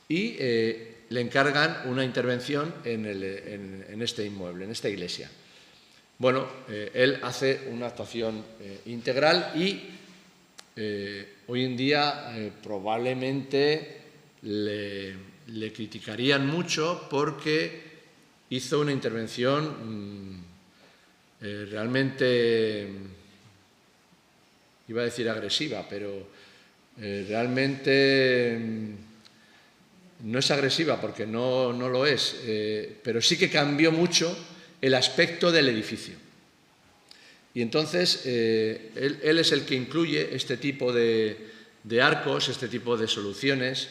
y le encargan una intervención en este inmueble, en esta iglesia. Bueno, él hace una actuación integral y hoy en día probablemente le criticarían mucho porque hizo una intervención realmente, iba a decir agresiva, pero realmente no es agresiva porque no lo es, pero sí que cambió mucho el aspecto del edificio. Y entonces él es el que incluye este tipo de arcos, este tipo de soluciones,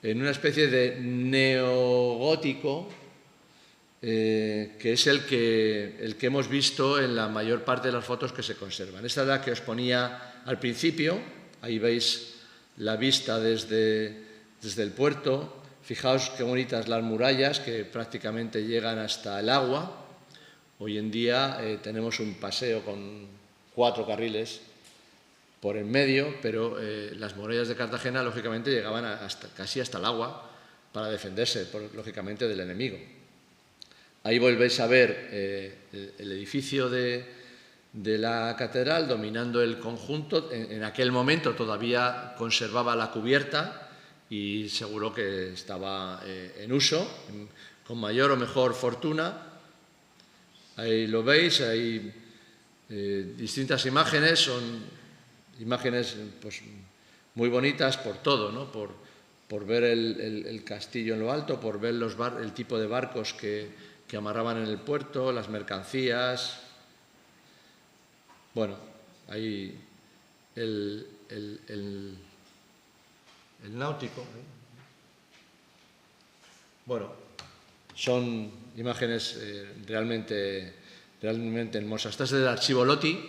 en una especie de neogótico que es el que hemos visto en la mayor parte de las fotos que se conservan. Esta es la que os ponía al principio, ahí veis la vista desde el puerto. Fijaos qué bonitas las murallas que prácticamente llegan hasta el agua. Hoy en día tenemos un paseo con 4 carriles por en medio, pero las murallas de Cartagena lógicamente llegaban casi hasta el agua para defenderse, lógicamente, del enemigo. Ahí volvéis a ver el edificio de la catedral dominando el conjunto. En aquel momento todavía conservaba la cubierta y seguro que estaba en uso, con mayor o mejor fortuna. Ahí lo veis, hay distintas imágenes, son imágenes pues, muy bonitas por todo, ¿no? Por ver el castillo en lo alto, por ver el tipo de barcos que amarraban en el puerto, las mercancías. Bueno, ahí el náutico. Bueno, son imágenes realmente hermosas. Este es del archivo Loti.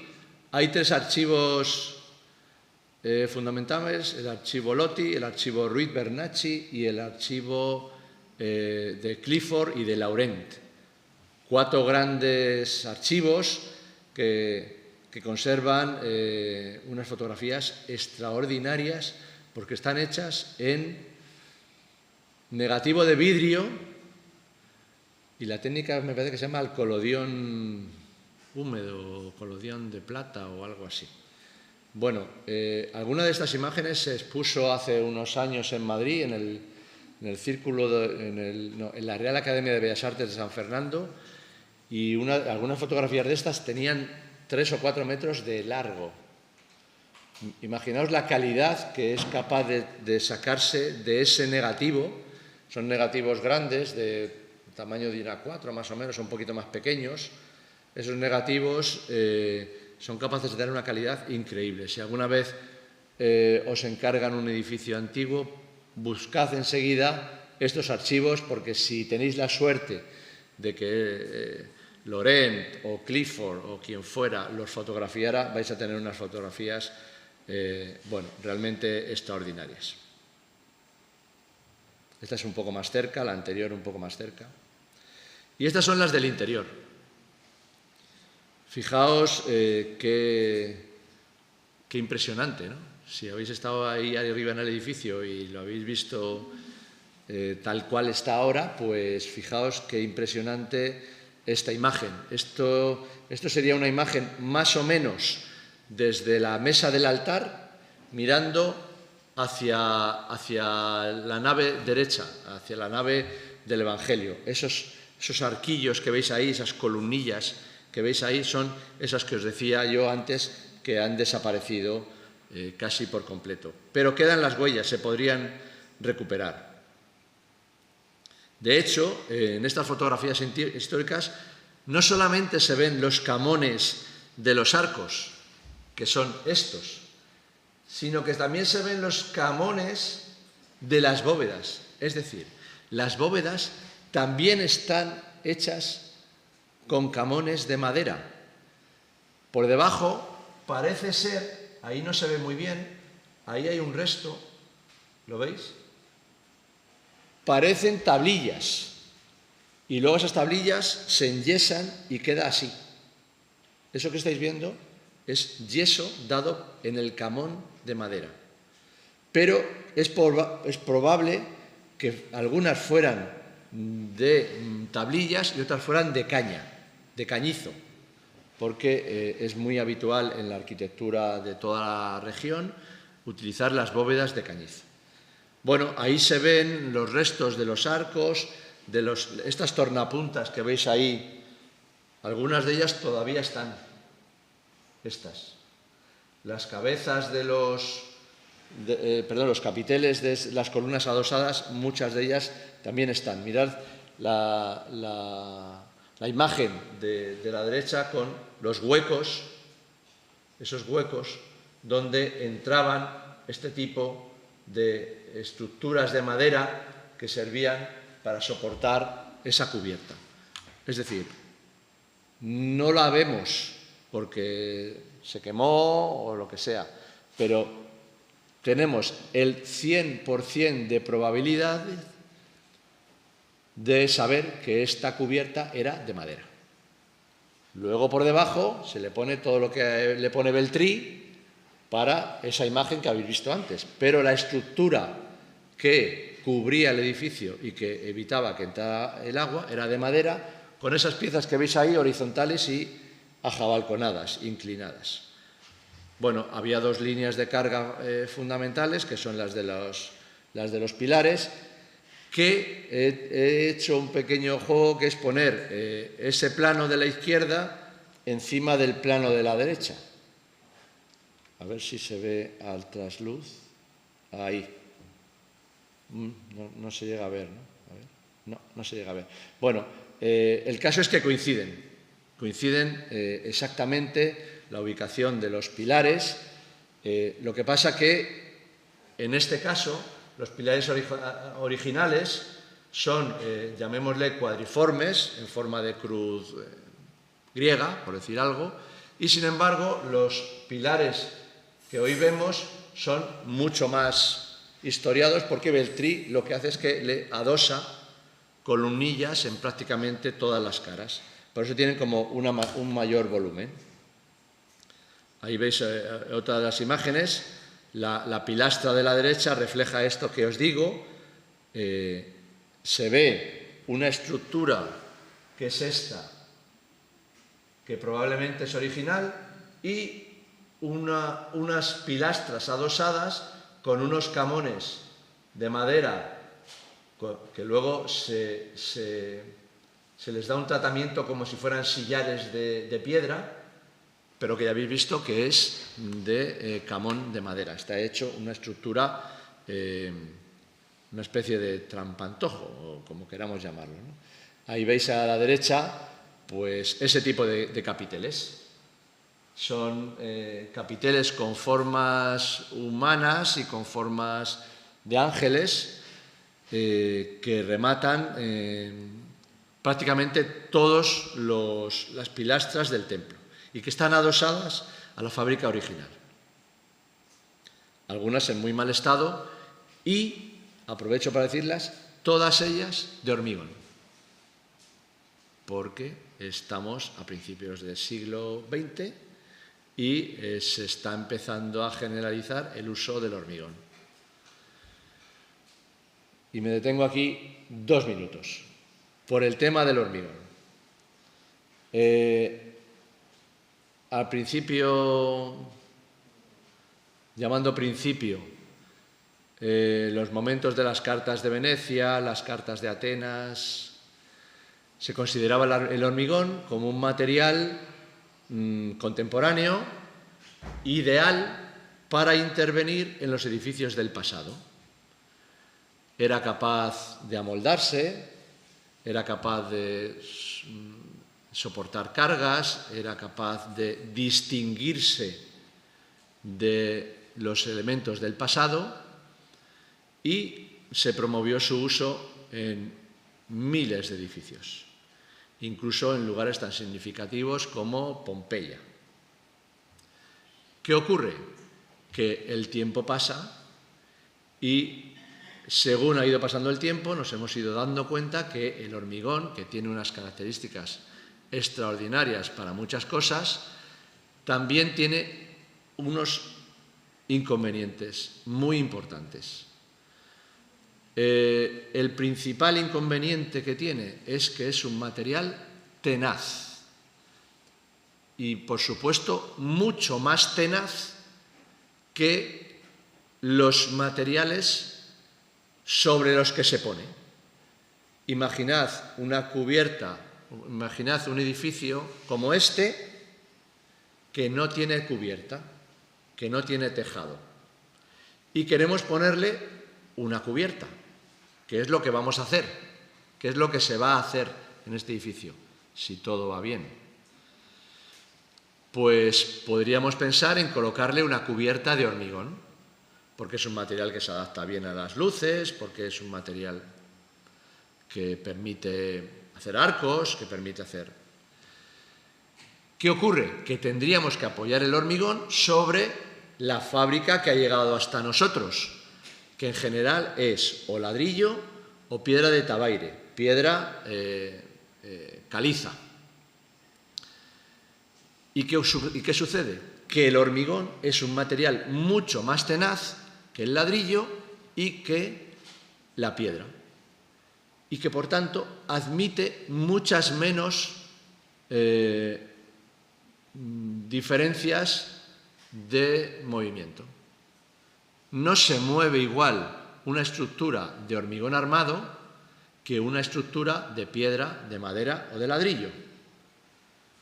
Hay 3 archivos fundamentales: el archivo Loti, el archivo Ruiz Bernacchi y el archivo de Clifford y de Laurent. 4 grandes archivos que conservan unas fotografías extraordinarias porque están hechas en negativo de vidrio y la técnica me parece que se llama el colodión húmedo o colodión de plata o algo así. Bueno, alguna de estas imágenes se expuso hace unos años en Madrid, en el círculo, en la Real Academia de Bellas Artes de San Fernando, y algunas fotografías de estas tenían 3 o 4 metros de largo. Imaginaos la calidad que es capaz de sacarse de ese negativo. Son negativos grandes, de tamaño de una A4 más o menos, un poquito más pequeños. Esos negativos son capaces de dar una calidad increíble. Si alguna vez os encargan un edificio antiguo, buscad enseguida estos archivos, porque si tenéis la suerte de que Laurent o Clifford o quien fuera los fotografiara, vais a tener unas fotografías realmente extraordinarias. Esta es un poco más cerca, la anterior un poco más cerca. Y estas son las del interior. Fijaos qué impresionante, ¿no? Si habéis estado ahí arriba en el edificio y lo habéis visto tal cual está ahora, pues fijaos qué impresionante esta imagen. Esto sería una imagen más o menos desde la mesa del altar, mirando hacia la nave derecha, hacia la nave del Evangelio. Esos arquillos que veis ahí, esas columnillas que veis ahí, son esas que os decía yo antes que han desaparecido casi por completo. Pero quedan las huellas, se podrían recuperar. De hecho, en estas fotografías históricas no solamente se ven los camones de los arcos, que son estos, sino que también se ven los camones de las bóvedas. Es decir, las bóvedas también están hechas con camones de madera. Por debajo parece ser, ahí no se ve muy bien, ahí hay un resto, ¿lo veis? Parecen tablillas y luego esas tablillas se enyesan y queda así. Eso que estáis viendo es yeso dado en el camón de madera. Pero es probable que algunas fueran de tablillas y otras fueran de caña, de cañizo, porque es muy habitual en la arquitectura de toda la región utilizar las bóvedas de cañizo. Bueno, ahí se ven los restos de los arcos, estas tornapuntas que veis ahí, algunas de ellas todavía están, estas. Las cabezas de los capiteles de las columnas adosadas, muchas de ellas también están. Mirad la imagen de la derecha con los huecos, esos huecos donde entraban este tipo de estructuras de madera que servían para soportar esa cubierta. Es decir, no la vemos porque se quemó o lo que sea, pero tenemos el 100% de probabilidad de saber que esta cubierta era de madera. Luego por debajo se le pone todo lo que le pone Beltrí para esa imagen que habéis visto antes, pero la estructura que cubría el edificio y que evitaba que entrara el agua era de madera, con esas piezas que veis ahí horizontales y ajabalconadas, inclinadas. Bueno, había 2 líneas de carga fundamentales, que son las de los pilares, que he hecho un pequeño juego que es poner ese plano de la izquierda encima del plano de la derecha. A ver si se ve al trasluz. Ahí. No se llega a ver, ¿no? A ver. No se llega a ver. Bueno, el caso es que coinciden exactamente la ubicación de los pilares. Lo que pasa que, en este caso, los pilares originales son, llamémosle, cuadriformes, en forma de cruz griega, por decir algo, y sin embargo los pilares que hoy vemos son mucho más historiados, porque Beltrí lo que hace es que le adosa columnillas en prácticamente todas las caras. Por eso tienen como un mayor volumen. Ahí veis otra de las imágenes. La pilastra de la derecha refleja esto que os digo. Se ve una estructura que es esta, que probablemente es original, y unas pilastras adosadas con unos camones de madera que luego se les da un tratamiento como si fueran sillares de piedra, pero que ya habéis visto que es de camón de madera. Está hecho una estructura, una especie de trampantojo, o como queramos llamarlo, ¿no? Ahí veis a la derecha pues ese tipo de capiteles. Son capiteles con formas humanas y con formas de ángeles que rematan prácticamente todas las pilastras del templo y que están adosadas a la fábrica original. Algunas en muy mal estado y, aprovecho para decirlas, todas ellas de hormigón, porque estamos a principios del siglo XX y se está empezando a generalizar el uso del hormigón. Y me detengo aquí 2 minutos por el tema del hormigón. Al principio, llamando principio, los momentos de las cartas de Venecia, las cartas de Atenas, se consideraba el hormigón como un material contemporáneo, ideal para intervenir en los edificios del pasado. Era capaz de amoldarse, era capaz de soportar cargas, era capaz de distinguirse de los elementos del pasado y se promovió su uso en miles de edificios, incluso en lugares tan significativos como Pompeya. ¿Qué ocurre? Que el tiempo pasa y, según ha ido pasando el tiempo, nos hemos ido dando cuenta que el hormigón, que tiene unas características extraordinarias para muchas cosas, también tiene unos inconvenientes muy importantes. El principal inconveniente que tiene es que es un material tenaz y, por supuesto, mucho más tenaz que los materiales sobre los que se pone. Imaginad una cubierta, imaginad un edificio como este que no tiene cubierta, que no tiene tejado, y queremos ponerle una cubierta, que es lo que vamos a hacer, que es lo que se va a hacer en este edificio, si todo va bien. Pues podríamos pensar en colocarle una cubierta de hormigón, porque es un material que se adapta bien a las luces, porque es un material que permite hacer arcos, que permite hacer... ¿Qué ocurre? Que tendríamos que apoyar el hormigón sobre la fábrica que ha llegado hasta nosotros, que en general es o ladrillo o piedra de Tabaire, piedra caliza. ¿Y qué sucede? Que el hormigón es un material mucho más tenaz que el ladrillo y que la piedra, y que por tanto admite muchas menos diferencias de movimiento. No se mueve igual una estructura de hormigón armado que una estructura de piedra, de madera o de ladrillo.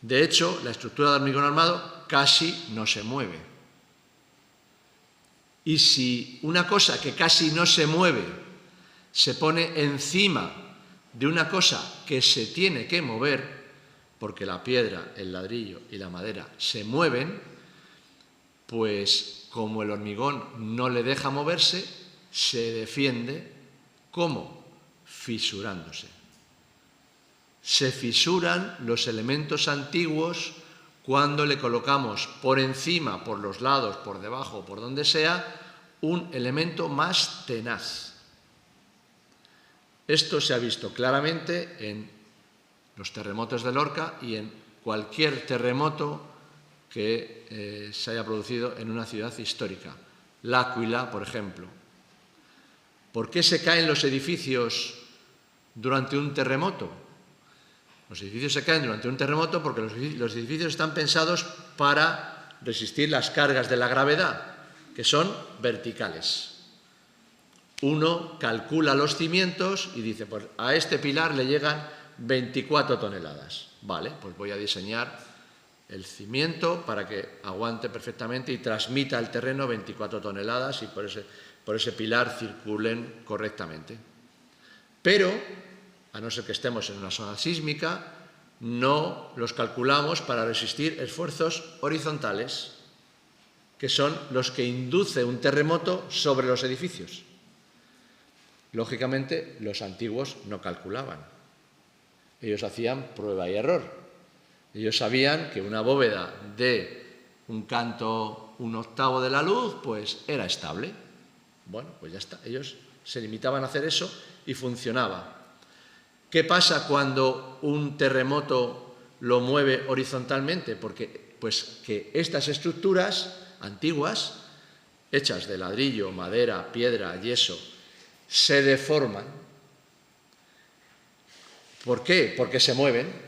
De hecho, la estructura de hormigón armado casi no se mueve. Y si una cosa que casi no se mueve se pone encima de una cosa que se tiene que mover, porque la piedra, el ladrillo y la madera se mueven, pues como el hormigón no le deja moverse, se defiende como fisurándose. Se fisuran los elementos antiguos cuando le colocamos por encima, por los lados, por debajo, por donde sea, un elemento más tenaz. Esto se ha visto claramente en los terremotos de Lorca y en cualquier terremoto que se haya producido en una ciudad histórica. L'Aquila, por ejemplo. ¿Por qué se caen los edificios durante un terremoto? Los edificios se caen durante un terremoto porque los edificios están pensados para resistir las cargas de la gravedad, que son verticales. Uno calcula los cimientos y dice, pues a este pilar le llegan 24 toneladas. Vale, pues voy a diseñar el cimiento para que aguante perfectamente y transmita al terreno 24 toneladas y por ese pilar circulen correctamente. Pero, a no ser que estemos en una zona sísmica, no los calculamos para resistir esfuerzos horizontales, que son los que induce un terremoto sobre los edificios. Lógicamente, los antiguos no calculaban. Ellos hacían prueba y error. Ellos sabían que una bóveda de un canto, un octavo de la luz, pues era estable. Bueno, pues ya está. Ellos se limitaban a hacer eso y funcionaba. ¿Qué pasa cuando un terremoto lo mueve horizontalmente? Pues que estas estructuras antiguas, hechas de ladrillo, madera, piedra, yeso, se deforman. ¿Por qué? Porque se mueven.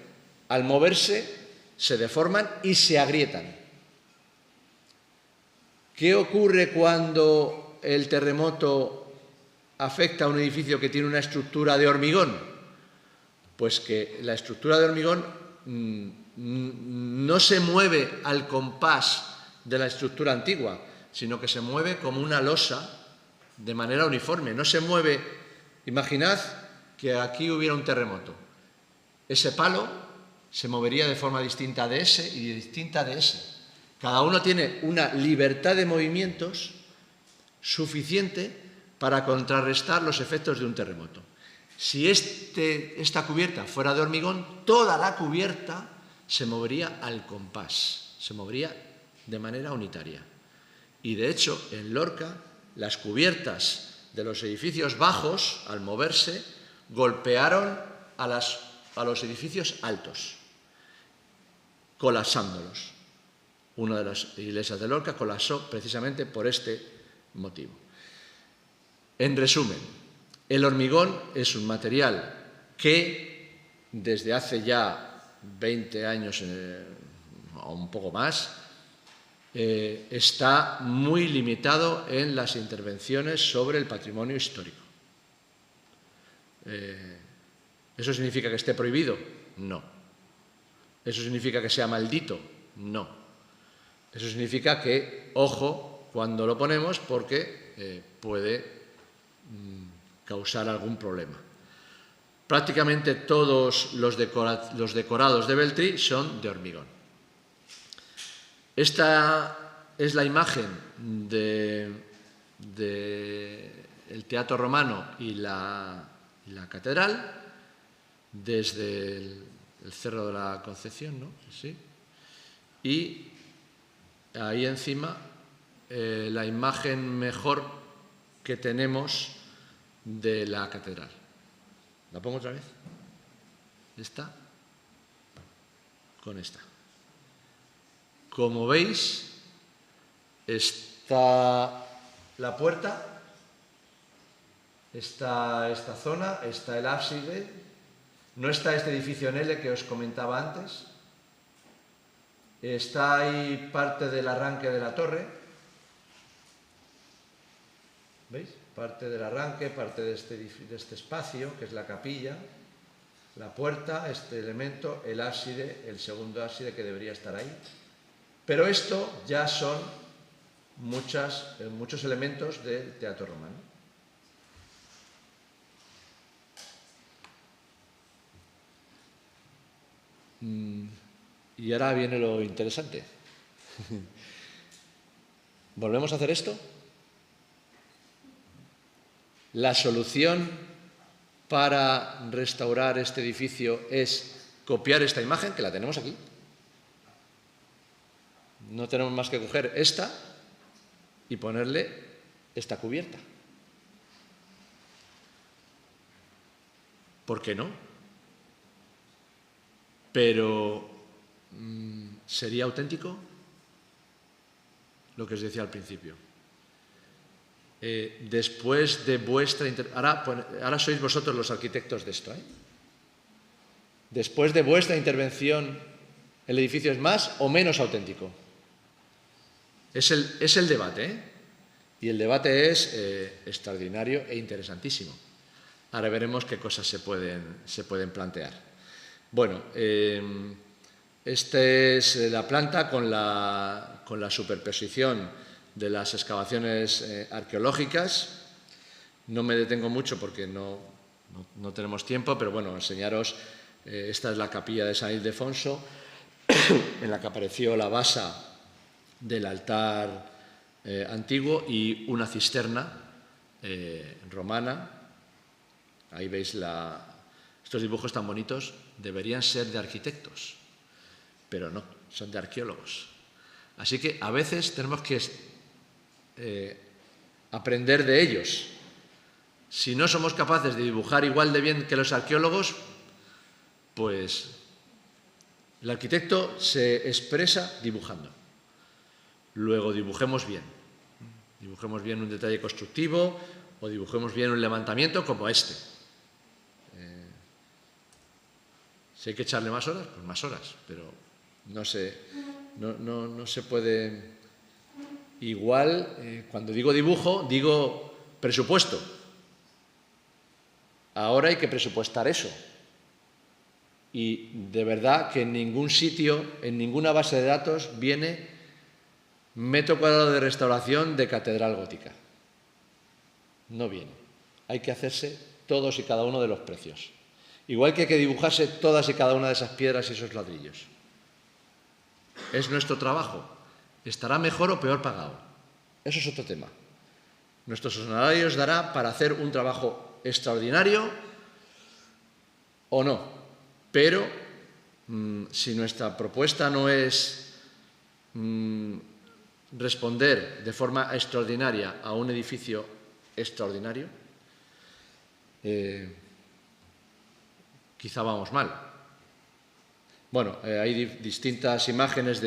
Al moverse, se deforman y se agrietan. ¿Qué ocurre cuando el terremoto afecta a un edificio que tiene una estructura de hormigón? Pues que la estructura de hormigón no se mueve al compás de la estructura antigua, sino que se mueve como una losa de manera uniforme. No se mueve. Imaginad que aquí hubiera un terremoto. Ese palo se movería de forma distinta de ese y distinta de ese. Cada uno tiene una libertad de movimientos suficiente para contrarrestar los efectos de un terremoto. Si esta cubierta fuera de hormigón, toda la cubierta se movería al compás, se movería de manera unitaria. Y de hecho, en Lorca, las cubiertas de los edificios bajos, al moverse, golpearon a los edificios altos, colapsándolos. Una de las iglesias de Lorca colapsó precisamente por este motivo. En resumen, el hormigón es un material que desde hace ya 20 años o un poco más está muy limitado en las intervenciones sobre el patrimonio histórico. ¿Eso significa que esté prohibido? No. ¿Eso significa que sea maldito? No. Eso significa que, ojo, cuando lo ponemos, porque puede causar algún problema. Prácticamente todos los decorados de Beltrí son de hormigón. Esta es la imagen del Teatro Romano y la catedral desde el Cerro de la Concepción, ¿no? Sí. Y ahí encima la imagen mejor que tenemos de la catedral. ¿La pongo otra vez? Esta con esta. Como veis, está la puerta, está esta zona, está el ábside, no está este edificio en L que os comentaba antes, está ahí parte del arranque de la torre, ¿veis? Parte del arranque, parte de este espacio, que es la capilla, la puerta, este elemento, el ábside, el segundo ábside que debería estar ahí. Pero esto ya son muchos elementos del teatro romano. Y ahora viene lo interesante. ¿Volvemos a hacer esto? La solución para restaurar este edificio es copiar esta imagen, que la tenemos aquí. No tenemos más que coger esta y ponerle esta cubierta. ¿Por qué no? Pero ¿sería auténtico? Lo que os decía al principio. Después de vuestra... Ahora sois vosotros los arquitectos de esto, ¿eh? Después de vuestra intervención, ¿el edificio es más o menos auténtico? Es el debate, ¿eh? Y el debate es extraordinario e interesantísimo. Ahora veremos qué cosas se pueden plantear. Bueno, esta es la planta con la superposición de las excavaciones arqueológicas. No me detengo mucho porque no tenemos tiempo, pero bueno, enseñaros, esta es la capilla de San Ildefonso, en la que apareció la basa del altar antiguo y una cisterna romana. Ahí veis estos dibujos tan bonitos, deberían ser de arquitectos, pero no, son de arqueólogos. Así que a veces tenemos que aprender de ellos. Si no somos capaces de dibujar igual de bien que los arqueólogos, pues el arquitecto se expresa dibujando. Luego dibujemos bien. Dibujemos bien un detalle constructivo o dibujemos bien un levantamiento como este. Si hay que echarle más horas, pues más horas, pero no se puede... Igual, cuando digo dibujo, digo presupuesto. Ahora hay que presupuestar eso. Y de verdad que en ningún sitio, en ninguna base de datos, viene metro cuadrado de restauración de catedral gótica. No viene. Hay que hacerse todos y cada uno de los precios. Igual que hay que dibujarse todas y cada una de esas piedras y esos ladrillos. Es nuestro trabajo. ¿Estará mejor o peor pagado? Eso es otro tema. Nuestros honorarios dará para hacer un trabajo extraordinario o no. Pero si nuestra propuesta no es responder de forma extraordinaria a un edificio extraordinario, quizá vamos mal. Bueno, hay distintas imágenes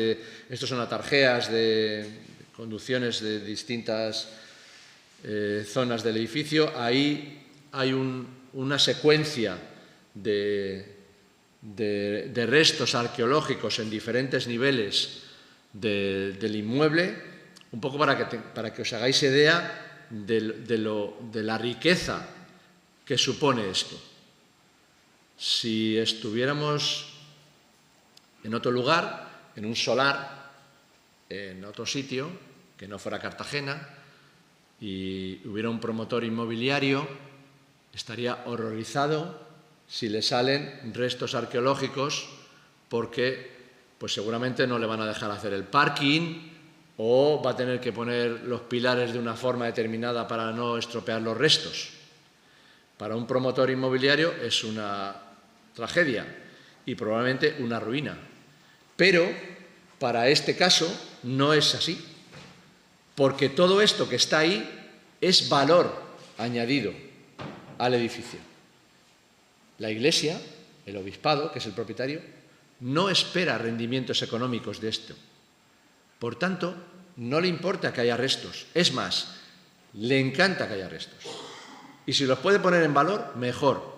estos son atarjeas de conducciones de distintas zonas del edificio. Ahí hay una secuencia de restos arqueológicos en diferentes niveles del inmueble, un poco para que os hagáis idea de la riqueza que supone esto. Si estuviéramos en otro lugar, en un solar, en otro sitio, que no fuera Cartagena, y hubiera un promotor inmobiliario, estaría horrorizado si le salen restos arqueológicos porque pues seguramente no le van a dejar hacer el parking o va a tener que poner los pilares de una forma determinada para no estropear los restos. Para un promotor inmobiliario es una tragedia y probablemente una ruina. Pero para este caso no es así, porque todo esto que está ahí es valor añadido al edificio. La Iglesia, el obispado, que es el propietario, no espera rendimientos económicos de esto. Por tanto, no le importa que haya restos. Es más, le encanta que haya restos. Y si los puede poner en valor, mejor.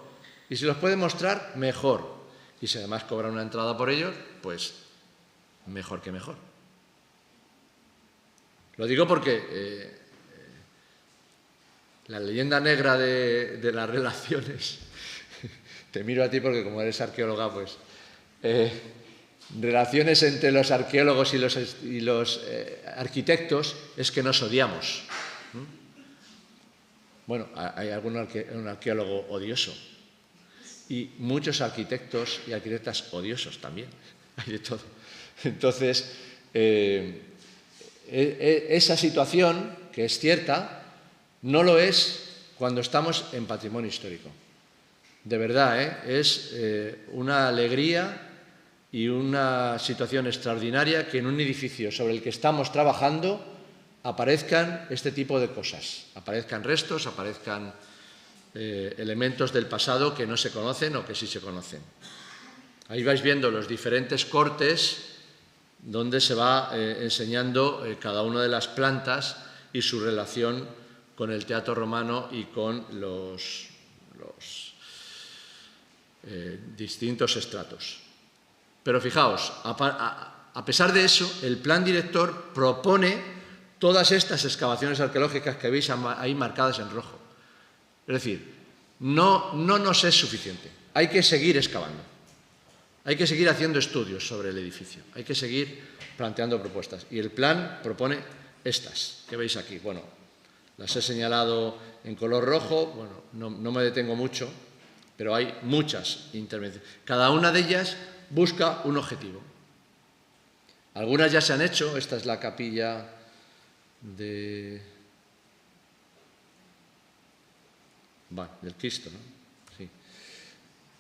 Y si los puede mostrar, mejor. Y si además cobra una entrada por ellos, pues mejor que mejor. Lo digo porque la leyenda negra de las relaciones, te miro a ti porque como eres arqueóloga, pues relaciones entre los arqueólogos y los arquitectos es que nos odiamos. Bueno, hay un arqueólogo odioso y muchos arquitectos y arquitectas odiosos también, hay de todo. Entonces, esa situación, que es cierta, no lo es cuando estamos en patrimonio histórico. de verdad, es una alegría y una situación extraordinaria que en un edificio sobre el que estamos trabajando aparezcan este tipo de cosas, aparezcan restos, aparezcan elementos del pasado que no se conocen o que sí se conocen. Ahí vais viendo los diferentes cortes donde se va enseñando cada una de las plantas y su relación con el teatro romano y con los distintos estratos. Pero fijaos, a pesar de eso, el plan director propone todas estas excavaciones arqueológicas que veis ahí marcadas en rojo. Es decir, no nos es suficiente, hay que seguir excavando, hay que seguir haciendo estudios sobre el edificio, hay que seguir planteando propuestas. Y el plan propone estas que veis aquí. Bueno, las he señalado en color rojo, bueno, no me detengo mucho, pero hay muchas intervenciones. Cada una de ellas busca un objetivo. Algunas ya se han hecho. Esta es la capilla del Cristo, ¿no? Sí.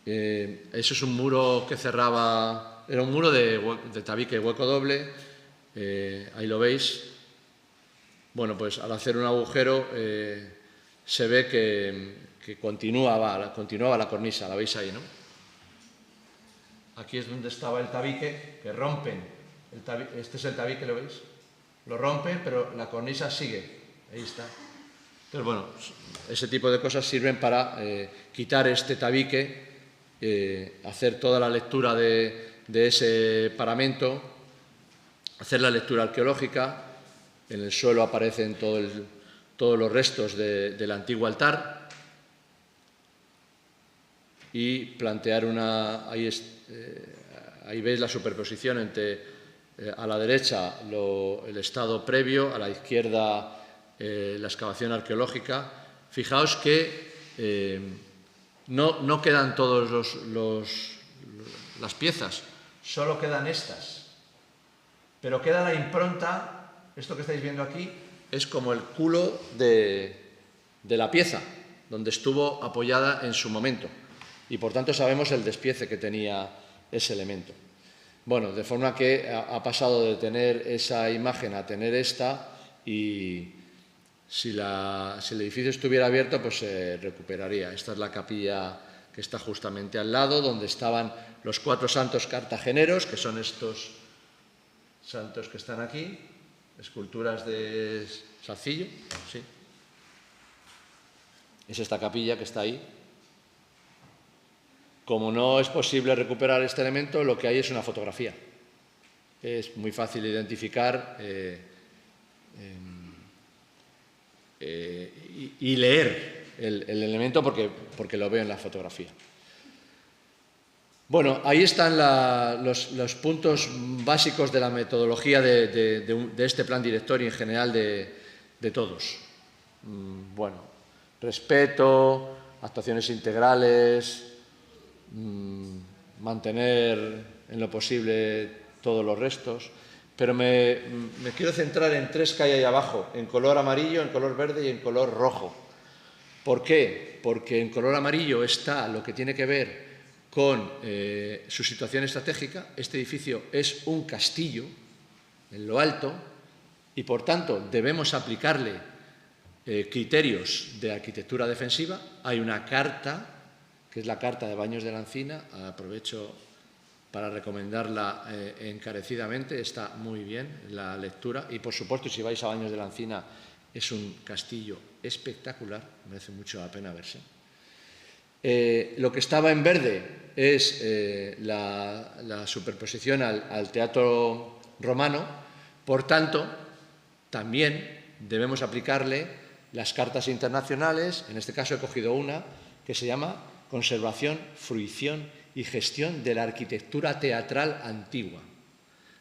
Eso es un muro que cerraba, era un muro de tabique hueco doble, ahí lo veis. Bueno, pues al hacer un agujero se ve que continuaba la cornisa, la veis ahí, ¿no? Aquí es donde estaba el tabique, que rompen. Este es el tabique, ¿lo veis? Lo rompen, pero la cornisa sigue. Ahí está. Entonces, bueno, ese tipo de cosas sirven para quitar este tabique, hacer toda la lectura de ese paramento, hacer la lectura arqueológica. En el suelo aparecen todos los restos del antiguo altar y plantear ahí veis la superposición entre a la derecha el estado previo, a la izquierda la excavación arqueológica. Fijaos que no quedan todas las piezas, solo quedan estas, pero queda la impronta. Esto que estáis viendo aquí es como el culo de la pieza, donde estuvo apoyada en su momento, y por tanto sabemos el despiece que tenía ese elemento. Bueno, de forma que ha pasado de tener esa imagen a tener esta, y si el edificio estuviera abierto, pues se recuperaría. Esta es la capilla que está justamente al lado, donde estaban los 4 santos cartageneros, que son estos santos que están aquí, esculturas de Salcillo, sí. Es esta capilla que está ahí. Como no es posible recuperar este elemento, lo que hay es una fotografía. Es muy fácil identificar y leer el elemento porque lo veo en la fotografía. Bueno, ahí están los puntos básicos de la metodología de este plan director y en general de todos. Bueno, respeto, actuaciones integrales, mantener en lo posible todos los restos, pero me quiero centrar en 3 que hay ahí abajo, en color amarillo, en color verde y en color rojo. ¿Por qué? Porque en color amarillo está lo que tiene que ver con su situación estratégica. Este edificio es un castillo en lo alto y, por tanto, debemos aplicarle criterios de arquitectura defensiva. Hay una carta, que es la Carta de Baños de la Encina, aprovecho para recomendarla encarecidamente, está muy bien la lectura y, por supuesto, si vais a Baños de la Encina, es un castillo espectacular, merece mucho la pena verse. Lo que estaba en verde es la superposición al teatro romano. Por tanto, también debemos aplicarle las cartas internacionales. En este caso he cogido una que se llama Conservación, Fruición y Gestión de la Arquitectura Teatral Antigua.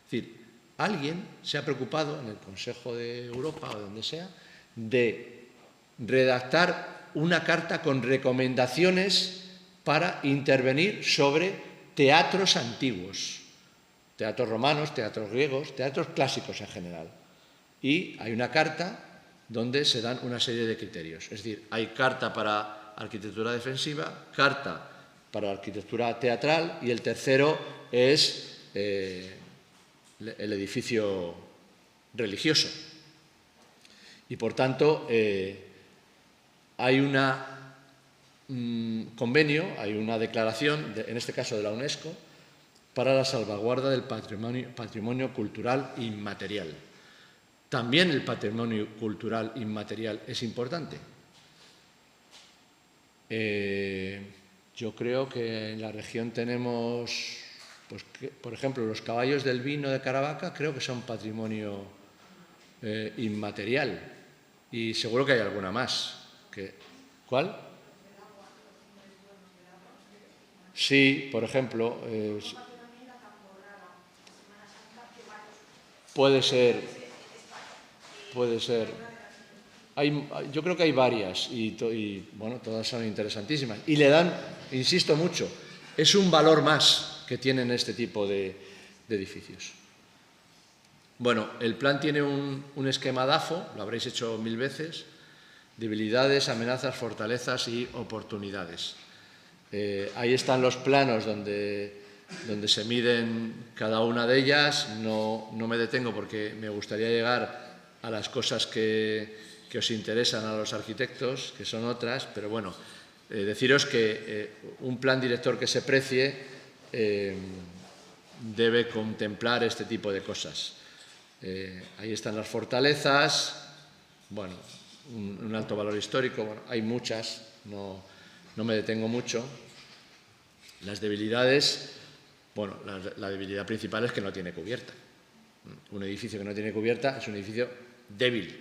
Es decir, alguien se ha preocupado en el Consejo de Europa o donde sea de redactar una carta con recomendaciones para intervenir sobre teatros antiguos, teatros romanos, teatros griegos, teatros clásicos en general. Y hay una carta donde se dan una serie de criterios. Es decir, hay carta para arquitectura defensiva, carta para arquitectura teatral, y el tercero es el edificio religioso. Y, por tanto, hay un convenio, hay una declaración, en este caso de la UNESCO, para la salvaguarda del patrimonio cultural inmaterial. También el patrimonio cultural inmaterial es importante. Yo creo que en la región tenemos, pues, por ejemplo, los caballos del vino de Caravaca, creo que son patrimonio inmaterial. Y seguro que hay alguna más. ¿Cuál? Sí, por ejemplo. Puede ser. Yo creo que hay varias y bueno, todas son interesantísimas. Y le dan, insisto mucho, es un valor más que tienen este tipo de edificios. Bueno, el plan tiene un esquema DAFO, lo habréis hecho 1000 veces, debilidades, amenazas, fortalezas y oportunidades. Ahí están los planos donde se miden cada una de ellas. No me detengo porque me gustaría llegar a las cosas que os interesan a los arquitectos, que son otras, pero bueno, deciros que un plan director que se precie debe contemplar este tipo de cosas. Ahí están las fortalezas, bueno, un alto valor histórico, bueno, hay muchas, no me detengo mucho. Las debilidades, bueno, la debilidad principal es que no tiene cubierta. Un edificio que no tiene cubierta es un edificio débil,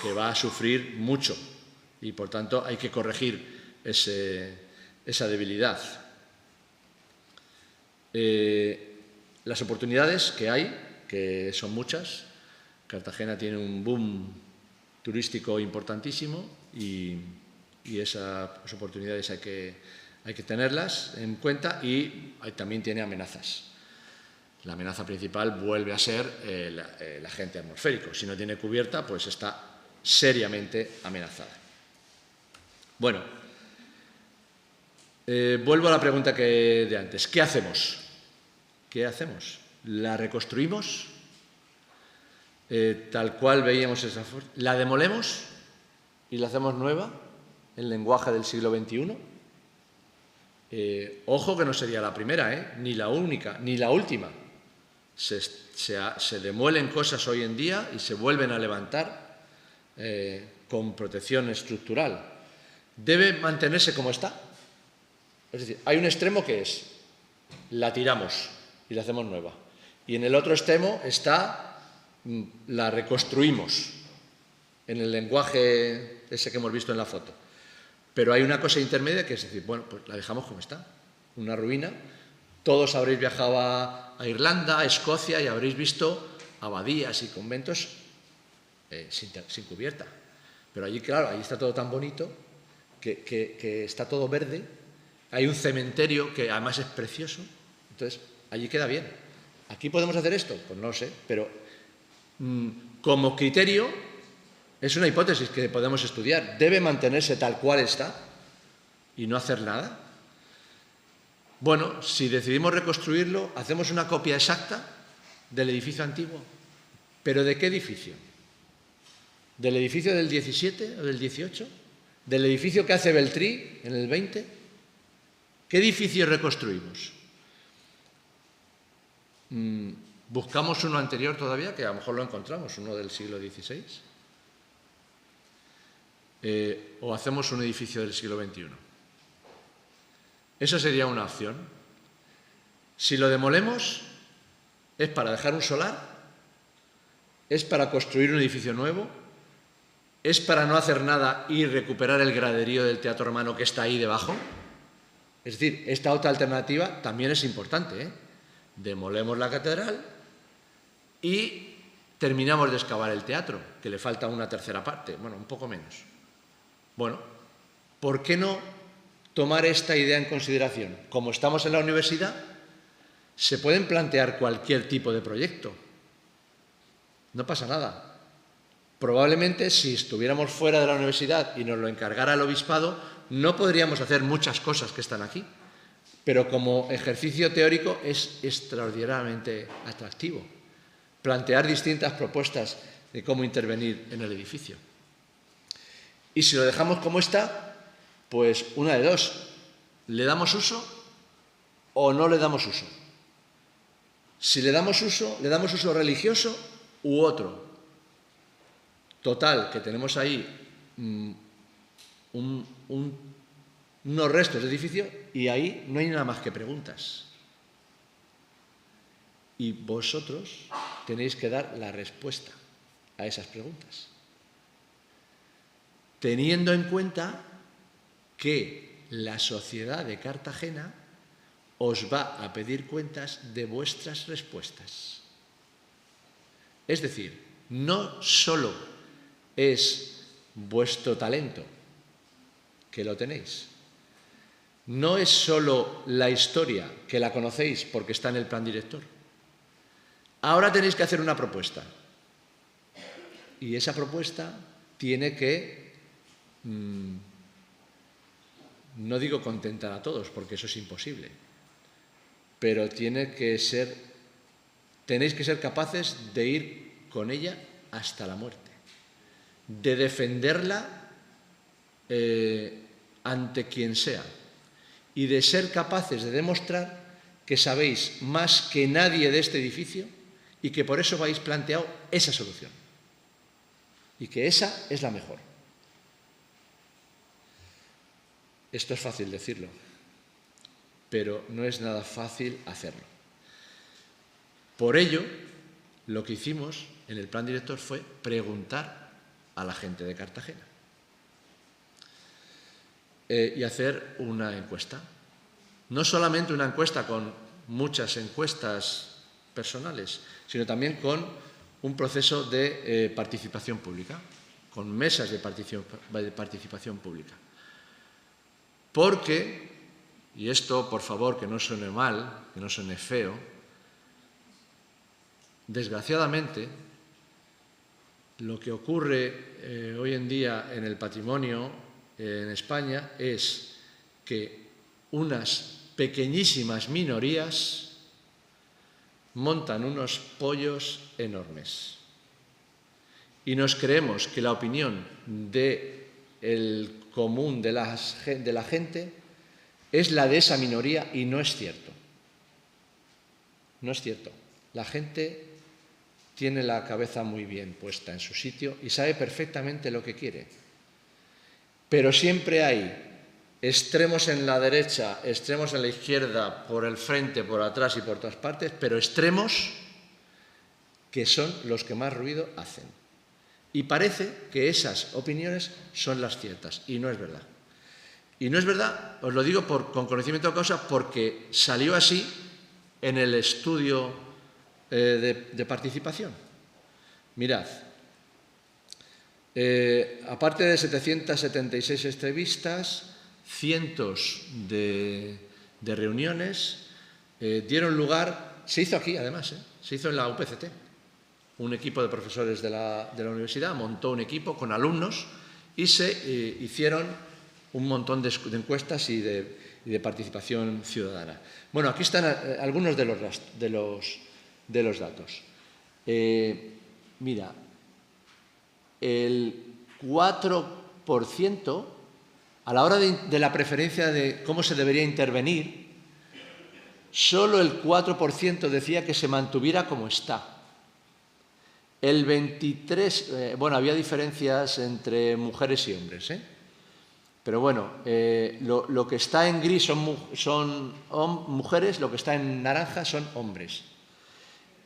que va a sufrir mucho y, por tanto, hay que corregir esa debilidad. Las oportunidades que hay, que son muchas. Cartagena tiene un boom turístico importantísimo y esas oportunidades hay que tenerlas en cuenta, y también tiene amenazas. La amenaza principal vuelve a ser el agente atmosférico. Si no tiene cubierta, pues está seriamente amenazada. Bueno, vuelvo a la pregunta de antes. ¿Qué hacemos? ¿Qué hacemos? ¿La reconstruimos? Tal cual veíamos esa foto. ¿La demolemos y la hacemos nueva en lenguaje del siglo XXI? Ojo que no sería la primera, ni la única, ni la última. Se demuelen cosas hoy en día y se vuelven a levantar con protección estructural. Debe mantenerse como está. Es decir, hay un extremo que es la tiramos y la hacemos nueva. Y en el otro extremo está la reconstruimos en el lenguaje ese que hemos visto en la foto. Pero hay una cosa intermedia que es decir, bueno, pues la dejamos como está, una ruina. Todos habréis viajado a Irlanda, a Escocia, y habréis visto abadías y conventos sin cubierta. Pero allí, claro, allí está todo tan bonito que está todo verde. Hay un cementerio que además es precioso. Entonces, allí queda bien. ¿Aquí podemos hacer esto? Pues no lo sé, pero como criterio es una hipótesis que podemos estudiar. Debe mantenerse tal cual está y no hacer nada. Bueno, si decidimos reconstruirlo, hacemos una copia exacta del edificio antiguo. ¿Pero de qué edificio? ¿Del edificio del 17 o del 18? ¿Del edificio que hace Beltrí en el 20? ¿Qué edificio reconstruimos? ¿Buscamos uno anterior todavía, que a lo mejor lo encontramos, uno del siglo XVI? ¿O hacemos un edificio del siglo XXI? Eso sería una opción. Si lo demolemos, ¿es para dejar un solar? ¿Es para construir un edificio nuevo? ¿Es para no hacer nada y recuperar el graderío del Teatro Romano que está ahí debajo? Es decir, esta otra alternativa también es importante, Demolemos la catedral y terminamos de excavar el teatro, que le falta una tercera parte, bueno, un poco menos. Bueno, ¿por qué no tomar esta idea en consideración? Como estamos en la universidad, se pueden plantear cualquier tipo de proyecto. No pasa nada. Probablemente, si estuviéramos fuera de la universidad y nos lo encargara el obispado, no podríamos hacer muchas cosas que están aquí. pero como ejercicio teórico es extraordinariamente atractivo. Plantear distintas propuestas de cómo intervenir en el edificio. Y si lo dejamos como está, pues una de dos, ¿le damos uso o no le damos uso? Si le damos uso religioso u otro. Total, que tenemos ahí unos restos de edificio y ahí no hay nada más que preguntas. Y vosotros tenéis que dar la respuesta a esas preguntas, teniendo en cuenta que la sociedad de Cartagena os va a pedir cuentas de vuestras respuestas. Es decir, no solo es vuestro talento, que lo tenéis, no es solo la historia, que la conocéis porque está en el plan director. Ahora tenéis que hacer una propuesta. Y esa propuesta tiene que, no digo contentar a todos, porque eso es imposible, pero tenéis que ser capaces de ir con ella hasta la muerte, de defenderla ante quien sea y de ser capaces de demostrar que sabéis más que nadie de este edificio y que por eso habéis planteado esa solución y que esa es la mejor. Esto es fácil decirlo, pero no es nada fácil hacerlo. Por ello, lo que hicimos en el plan director fue preguntar a la gente de Cartagena y hacer una encuesta. No solamente una encuesta con muchas encuestas personales, sino también con un proceso de participación pública, con mesas de participación pública. Porque, y esto por favor que no suene mal, que no suene feo, desgraciadamente lo que ocurre hoy en día en el patrimonio en España es que unas pequeñísimas minorías montan unos pollos enormes y nos creemos que la opinión del común de la gente es la de esa minoría y no es cierto. No es cierto. La gente tiene la cabeza muy bien puesta en su sitio y sabe perfectamente lo que quiere. Pero siempre hay extremos en la derecha, extremos en la izquierda, por el frente, por atrás y por todas partes, pero extremos que son los que más ruido hacen. Y parece que esas opiniones son las ciertas, y no es verdad. Y no es verdad, os lo digo con conocimiento de causa, porque salió así en el estudio de participación. Mirad, aparte de 776 entrevistas, cientos de reuniones dieron lugar, se hizo aquí además, se hizo en la UPCT. Un equipo de profesores de la universidad montó un equipo con alumnos y se hicieron un montón de encuestas y de participación ciudadana. Bueno, aquí están algunos de los datos. Mira, el 4%, a la hora de la preferencia de cómo se debería intervenir, solo el 4% decía que se mantuviera como está. El 23%, bueno, había diferencias entre mujeres y hombres, pero bueno, lo que está en gris son mujeres, lo que está en naranja son hombres.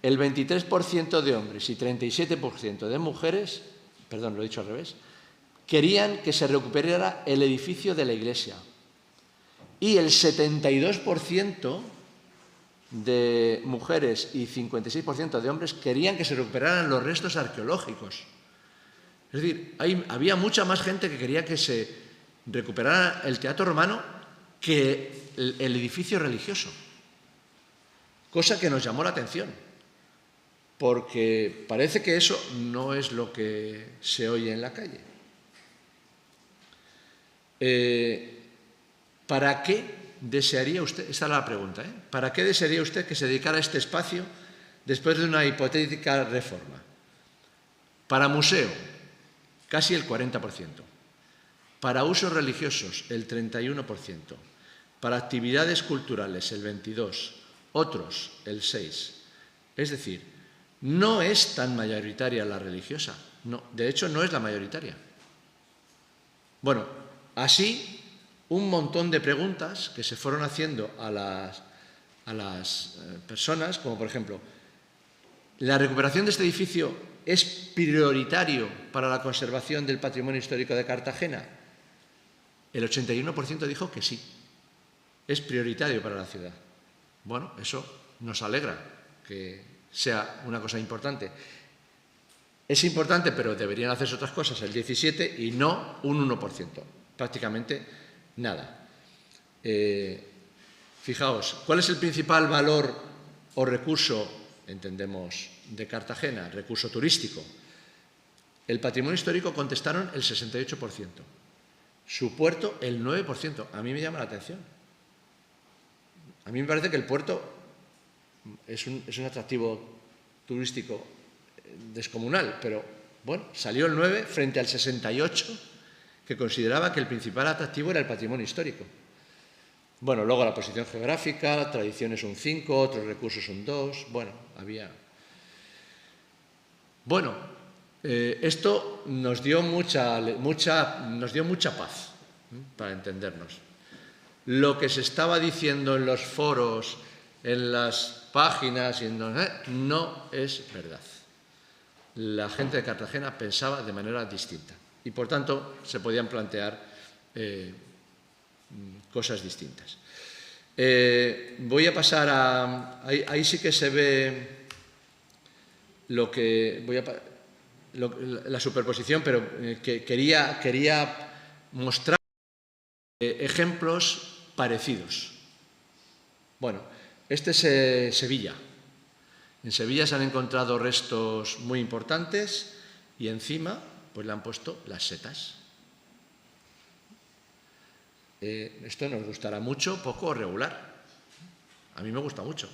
El 23% de hombres y 37% de mujeres, perdón, lo he dicho al revés, querían que se recuperara el edificio de la iglesia. Y el 72% de mujeres y 56% de hombres querían que se recuperaran los restos arqueológicos. Es decir, había mucha más gente que quería que se recuperara el teatro romano que el edificio religioso. Cosa que nos llamó la atención, porque parece que eso no es lo que se oye en la calle. ¿Para qué desearía usted, esta es la pregunta, ¿para qué desearía usted que se dedicara este espacio después de una hipotética reforma? Para museo, casi el 40%. Para usos religiosos, el 31%. Para actividades culturales, el 22%. Otros, el 6%. Es decir, no es tan mayoritaria la religiosa. No, de hecho, no es la mayoritaria. Bueno, así, un montón de preguntas que se fueron haciendo a las personas, como por ejemplo, ¿la recuperación de este edificio es prioritario para la conservación del patrimonio histórico de Cartagena? El 81% dijo que sí, es prioritario para la ciudad. Bueno, eso nos alegra que sea una cosa importante. Es importante, pero deberían hacerse otras cosas, el 17%, y no un 1%, prácticamente nada. Fijaos, ¿cuál es el principal valor o recurso, entendemos, de Cartagena? Recurso turístico. El patrimonio histórico contestaron el 68%, su puerto el 9%. A mí me llama la atención. A mí me parece que el puerto es un atractivo turístico descomunal, pero bueno, salió el 9 frente al 68, que consideraba que el principal atractivo era el patrimonio histórico. Bueno, luego la posición geográfica, la tradición es un 5, otros recursos un 2, bueno, había... Bueno, esto nos dio mucha paz, para entendernos. Lo que se estaba diciendo en los foros, en las páginas, no es verdad. La gente de Cartagena pensaba de manera distinta y, por tanto, se podían plantear cosas distintas. Voy a pasar a... Ahí sí que se ve lo que... la superposición, pero quería mostrar ejemplos parecidos. Bueno, este es Sevilla. En Sevilla se han encontrado restos muy importantes y encima pues le han puesto las setas. Esto nos gustará mucho, poco o regular. A mí me gusta mucho.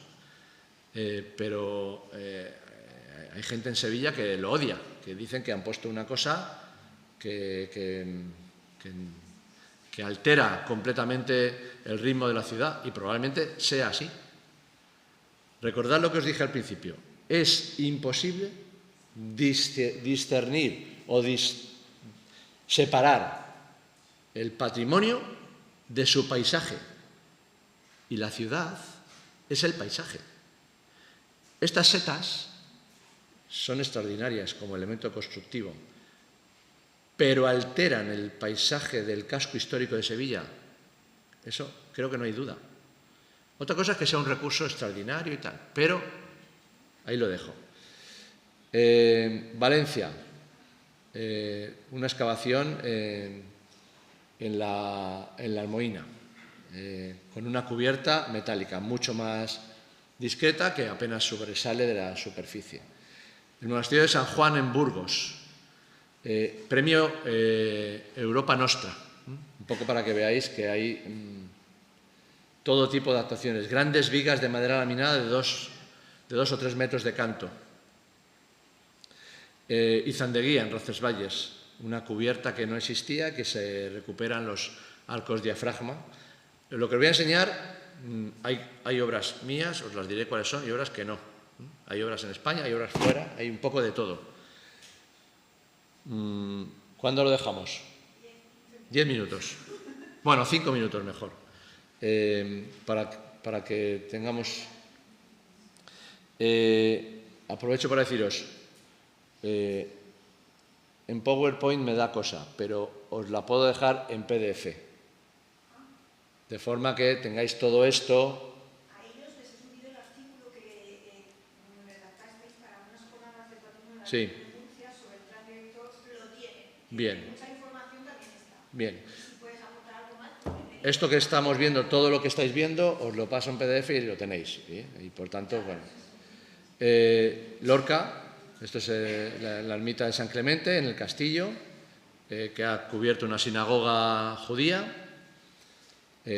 Pero hay gente en Sevilla que lo odia, que dicen que han puesto una cosa que altera completamente el ritmo de la ciudad, y probablemente sea así. Recordad lo que os dije al principio. Es imposible discernir o separar el patrimonio de su paisaje. Y la ciudad es el paisaje. Estas setas son extraordinarias como elemento constructivo, pero alteran el paisaje del casco histórico de Sevilla. Eso creo que no hay duda. Otra cosa es que sea un recurso extraordinario y tal, pero ahí lo dejo. Valencia, una excavación en la Almoina, con una cubierta metálica mucho más discreta, que apenas sobresale de la superficie. El monasterio de San Juan en Burgos, premio Europa Nostra, un poco para que veáis que hay todo tipo de actuaciones. Grandes vigas de madera laminada de 2 o 3 metros de canto. Izandeguía, en Roncesvalles, una cubierta que no existía, que se recuperan los arcos diafragma. Lo que os voy a enseñar, hay obras mías, os las diré cuáles son, y obras que no. Hay obras en España, hay obras fuera, hay un poco de todo. ¿Cuándo lo dejamos? 10 minutos. Bueno, 5 minutos mejor. Para que tengamos... aprovecho para deciros, en PowerPoint me da cosa, pero os la puedo dejar en PDF. De forma que tengáis todo esto... A ellos les he subido el artículo que redactasteis para unas jornadas de patrimonio Sí. de Murcia sobre el plan director, lo tienen. Bien. Mucha información también está. Bien. Si puedes aportar algo más, Esto que estamos viendo, todo lo que estáis viendo, os lo paso en PDF y lo tenéis. ¿Sí? Y por tanto, bueno. Lorca, esto es la ermita de San Clemente, en el castillo, que ha cubierto una sinagoga judía.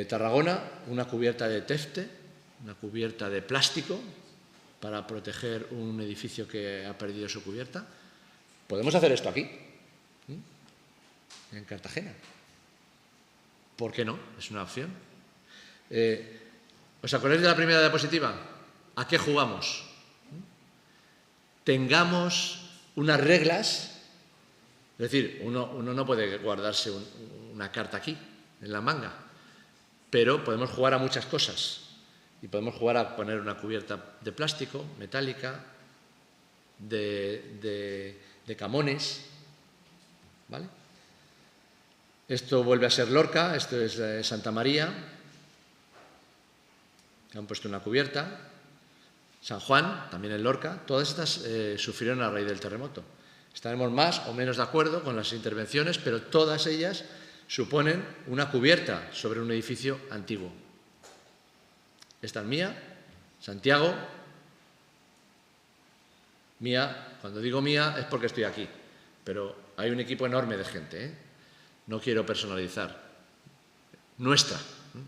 Tarragona, una cubierta de tefte, una cubierta de plástico para proteger un edificio que ha perdido su cubierta. Podemos hacer esto aquí, en Cartagena. ¿Por qué no? Es una opción. ¿Os acordáis de la primera diapositiva? ¿A qué jugamos? Tengamos unas reglas, es decir, uno no puede guardarse una carta aquí, en la manga, pero podemos jugar a muchas cosas y podemos jugar a poner una cubierta de plástico, metálica, de camones, ¿vale? Esto vuelve a ser Lorca, esto es Santa María, que han puesto una cubierta. San Juan, también en Lorca, todas estas sufrieron a raíz del terremoto. Estaremos más o menos de acuerdo con las intervenciones, pero todas ellas suponen una cubierta sobre un edificio antiguo. Esta es mía, Santiago. Mía, cuando digo mía es porque estoy aquí, pero hay un equipo enorme de gente, ¿eh? No quiero personalizar. Nuestra,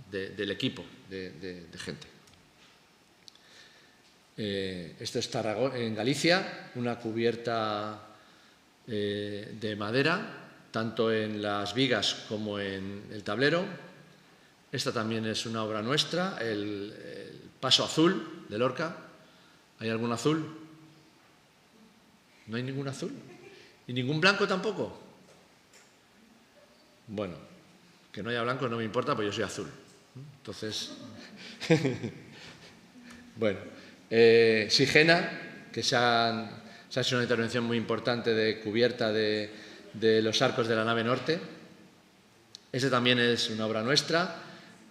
del equipo de gente. Esto es Tarragona, en Galicia, una cubierta de madera, tanto en las vigas como en el tablero. Esta también es una obra nuestra, el Paso Azul de Lorca. ¿Hay algún azul? ¿No hay ningún azul? ¿Y ningún blanco tampoco? Bueno, que no haya blanco no me importa, porque yo soy azul. Entonces, bueno, Sigena, que se ha hecho una intervención muy importante de cubierta de los arcos de la nave norte. Ese también es una obra nuestra.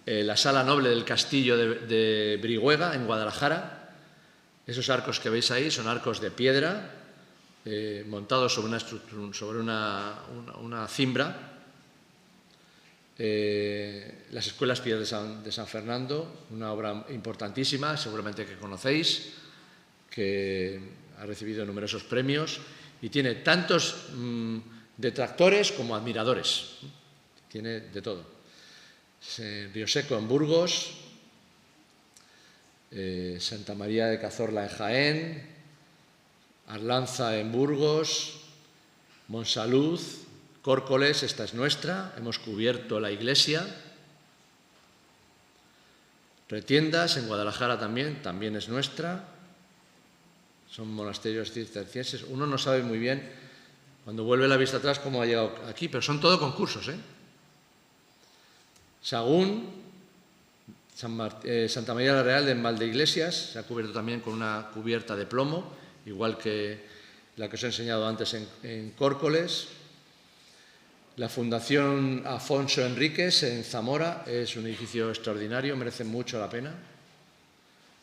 La sala noble del castillo de Brihuega, en Guadalajara. Esos arcos que veis ahí son arcos de piedra, montados sobre una cimbra. Las escuelas Piedras de San Fernando, una obra importantísima, seguramente que conocéis, que ha recibido numerosos premios y tiene tantos detractores como admiradores. Tiene de todo. Río Seco en Burgos, Santa María de Cazorla en Jaén, Arlanza en Burgos, Monsalud, Córcoles, esta es nuestra, hemos cubierto la iglesia. Retiendas, en Guadalajara también es nuestra. Son monasterios cistercienses. Uno no sabe muy bien, cuando vuelve la vista atrás, cómo ha llegado aquí, pero son todo concursos, ¿eh? Sagún, Santa María la Real en Valdeiglesias, se ha cubierto también con una cubierta de plomo, igual que la que os he enseñado antes en Córcoles. La Fundación Afonso Enríquez en Zamora es un edificio extraordinario, merece mucho la pena.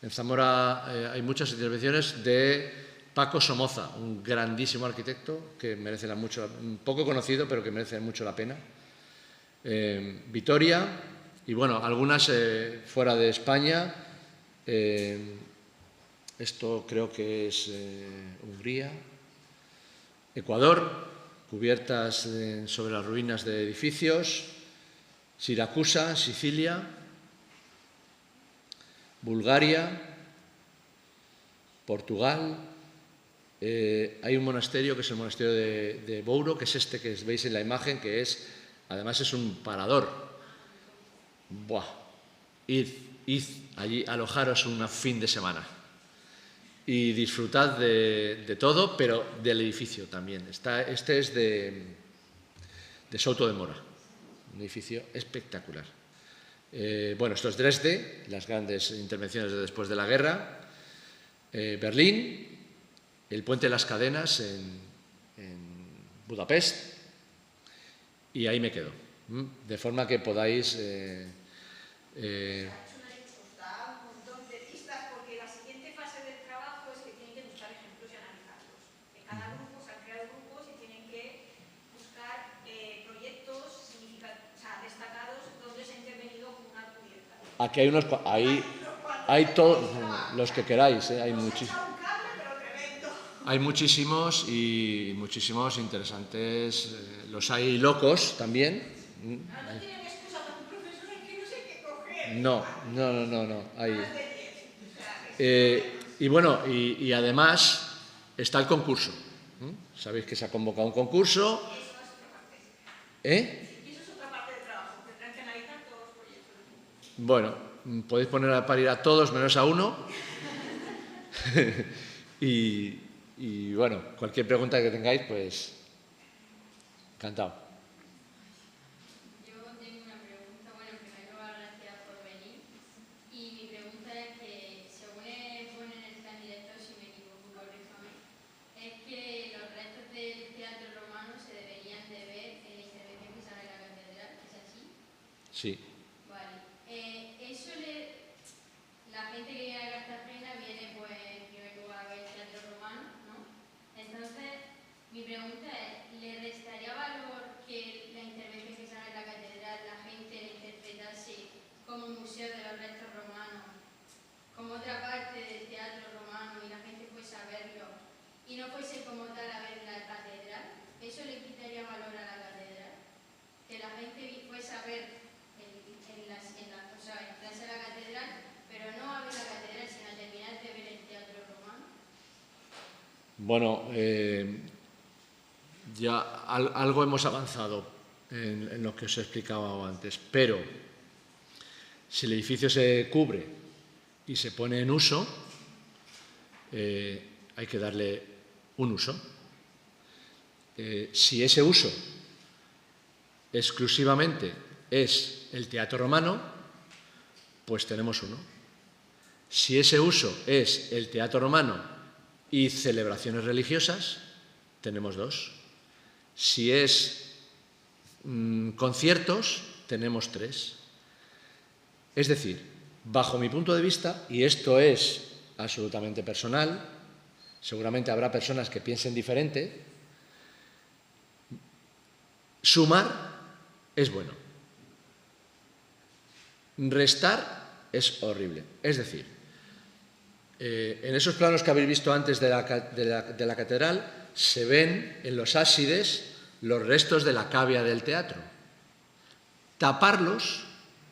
En Zamora hay muchas intervenciones de Paco Somoza, un grandísimo arquitecto que merece poco conocido, pero que merece mucho la pena. Vitoria y, bueno, algunas fuera de España. Esto creo que es Hungría. Ecuador, cubiertas sobre las ruinas de edificios. Siracusa, Sicilia. Bulgaria. Portugal. Hay un monasterio que es el monasterio de Bouro, que es este que veis en la imagen, que además es un parador. Buah. Id allí, alojaros un fin de semana y disfrutad de todo, pero del edificio también. Este es de Souto de Mora, un edificio espectacular. Bueno, esto es Dresde, las grandes intervenciones de después de la guerra. Berlín, el Puente de las Cadenas en Budapest, y ahí me quedo. De forma que podáis... Aquí hay todos los que queráis, hay muchísimos. Hay muchísimos y muchísimos interesantes. Los hay locos también. No tienen excusa para un profesor que no sé qué No. Ahí. Y bueno, y además está el concurso. Sabéis que se ha convocado un concurso. Bueno, podéis poner a parir a todos menos a uno. y bueno, cualquier pregunta que tengáis, pues encantado. Yo tengo una pregunta. Bueno, primero, gracias por venir. Y mi pregunta es que, según pone en el plan director, si me equivoco, corríjame, es que los restos del teatro romano se deberían de ver en la intervención que sale en la catedral. ¿Es así? Sí. Vale. La gente que viene a Cartagena viene, pues, en primer lugar a ver el teatro romano, ¿no? Entonces, mi pregunta es, ¿le restaría valor que la intervención que sale en la catedral la gente la interpretase como un museo de los restos romanos, como otra parte del teatro romano, y la gente fuese a verlo, y no fuese como tal a ver la catedral? ¿Eso le quitaría valor a la catedral? Que la gente fuese a ver entrase a la catedral, pero no a ver la catedral, sino a terminar de ver el teatro romano. Bueno, ya algo hemos avanzado en lo que os he explicado antes, pero si el edificio se cubre y se pone en uso, hay que darle un uso. Si ese uso exclusivamente es el teatro romano, pues tenemos uno. Si ese uso es el teatro romano y celebraciones religiosas, tenemos dos. Si es conciertos, tenemos tres. Es decir, bajo mi punto de vista, y esto es absolutamente personal, seguramente habrá personas que piensen diferente, sumar es bueno. Restar es horrible. Es decir, en esos planos que habéis visto antes de la catedral, se ven en los ábsides los restos de la cavea del teatro. Taparlos,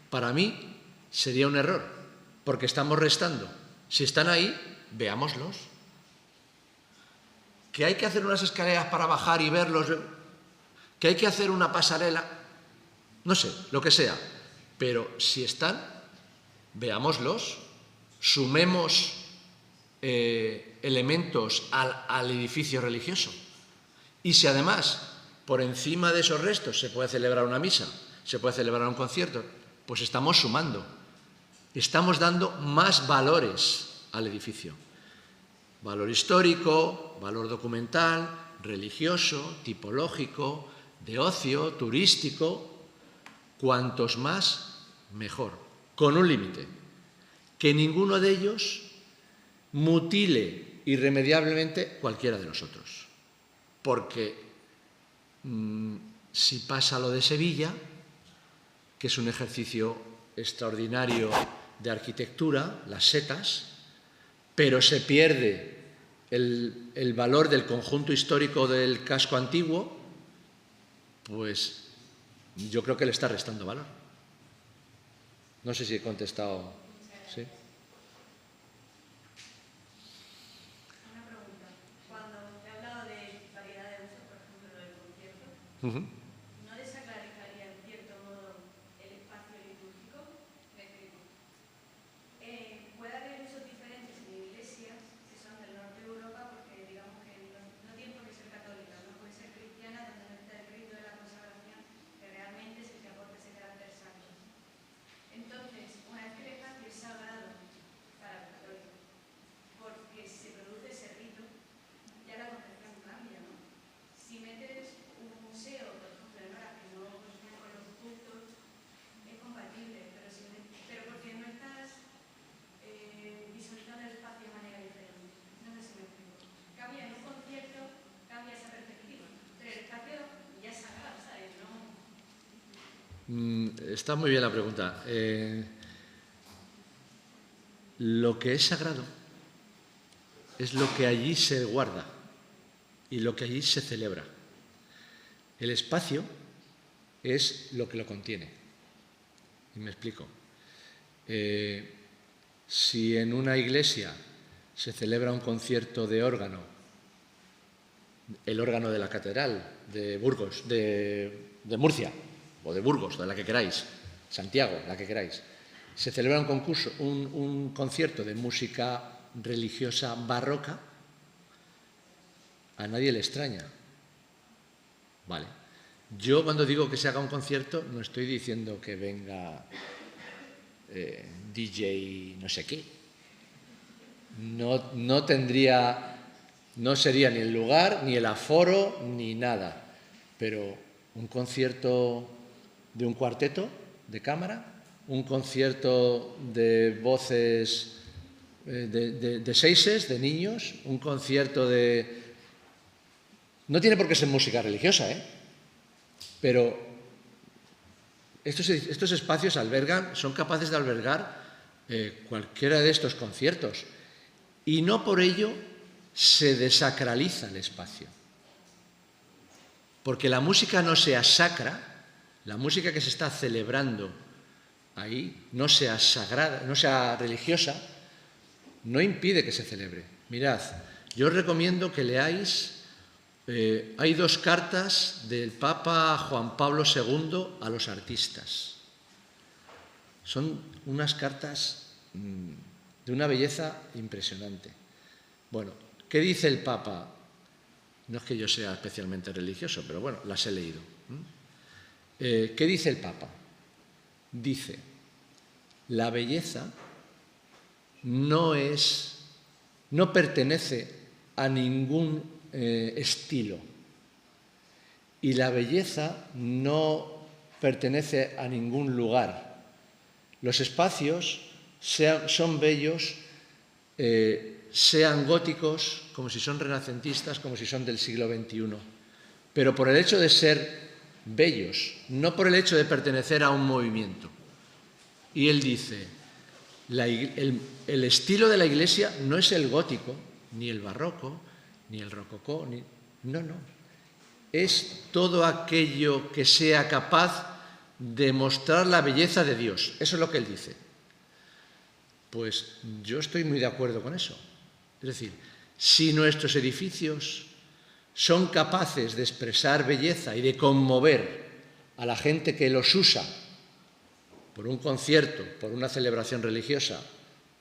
para mí, sería un error, porque estamos restando. Si están ahí, veámoslos. ¿Que hay que hacer unas escaleras para bajar y verlos? ¿Que hay que hacer una pasarela? No sé, lo que sea. Pero si están, veámoslos, sumemos elementos al edificio religioso. Y si además, por encima de esos restos, se puede celebrar una misa, se puede celebrar un concierto, pues estamos sumando. Estamos dando más valores al edificio. Valor histórico, valor documental, religioso, tipológico, de ocio, turístico. Cuantos más, mejor. Con un límite. Que ninguno de ellos mutile irremediablemente cualquiera de nosotros. Porque si pasa lo de Sevilla, que es un ejercicio extraordinario de arquitectura, las setas, pero se pierde el valor del conjunto histórico del casco antiguo, pues yo creo que le está restando valor. No sé si he contestado. ¿Sí? Una pregunta. Cuando he hablado de variedad de usos, por ejemplo, lo del concierto, ¿no desacralizaría en cierto modo el espacio litúrgico? Me explico. Puede haber usos diferentes en iglesias que son del norte de Europa, porque digamos que no tiene por qué ser católica, no puede ser cristiana, donde no está el rito de la consagración, que realmente es el que aporta ese carácter sacro. Entonces, una vez que el espacio es sagrado para los católicos, porque se produce ese rito, ya la concepción cambia, ¿no? Si metes un museo, por ejemplo, en hora que no consume con los cultos, es compatible, pero porque no estás visualizando el espacio de manera diferente. No sé si me explico. Cambia en un concierto, cambia esa perspectiva, pero el espacio ya es sagrado, ¿sabes? No. Está muy bien la pregunta. Lo que es sagrado es lo que allí se guarda y lo que allí se celebra. El espacio es lo que lo contiene. Y me explico. Si en una iglesia se celebra un concierto de órgano, el órgano de la catedral de Burgos, de Murcia, o de Burgos, de la que queráis, Santiago, la que queráis, se celebra un concierto de música religiosa barroca, a nadie le extraña. Vale. Yo cuando digo que se haga un concierto no estoy diciendo que venga DJ no sé qué. No sería ni el lugar, ni el aforo, ni nada. Pero un concierto de un cuarteto de cámara, un concierto de voces de seises, de niños, un concierto de... No tiene por qué ser música religiosa, pero estos espacios son capaces de albergar cualquiera de estos conciertos y no por ello se desacraliza el espacio. Porque la música no sea sacra, la música que se está celebrando ahí no sea sagrada, no sea religiosa, no impide que se celebre. Mirad, yo os recomiendo que leáis, hay 2 cartas del Papa Juan Pablo II a los artistas. Son unas cartas de una belleza impresionante. Bueno, ¿qué dice el Papa? No es que yo sea especialmente religioso, pero bueno, las he leído. ¿Qué dice el Papa? Dice, la belleza no pertenece a ningún estilo y la belleza no pertenece a ningún lugar. Los espacios son bellos, sean góticos, como si son renacentistas, como si son del siglo XXI, pero por el hecho de ser bellos, no por el hecho de pertenecer a un movimiento. Y él dice, el estilo de la Iglesia no es el gótico, ni el barroco, ni el rococó, no. Es todo aquello que sea capaz de mostrar la belleza de Dios. Eso es lo que él dice. Pues yo estoy muy de acuerdo con eso. Es decir, si nuestros edificios son capaces de expresar belleza y de conmover a la gente que los usa por un concierto, por una celebración religiosa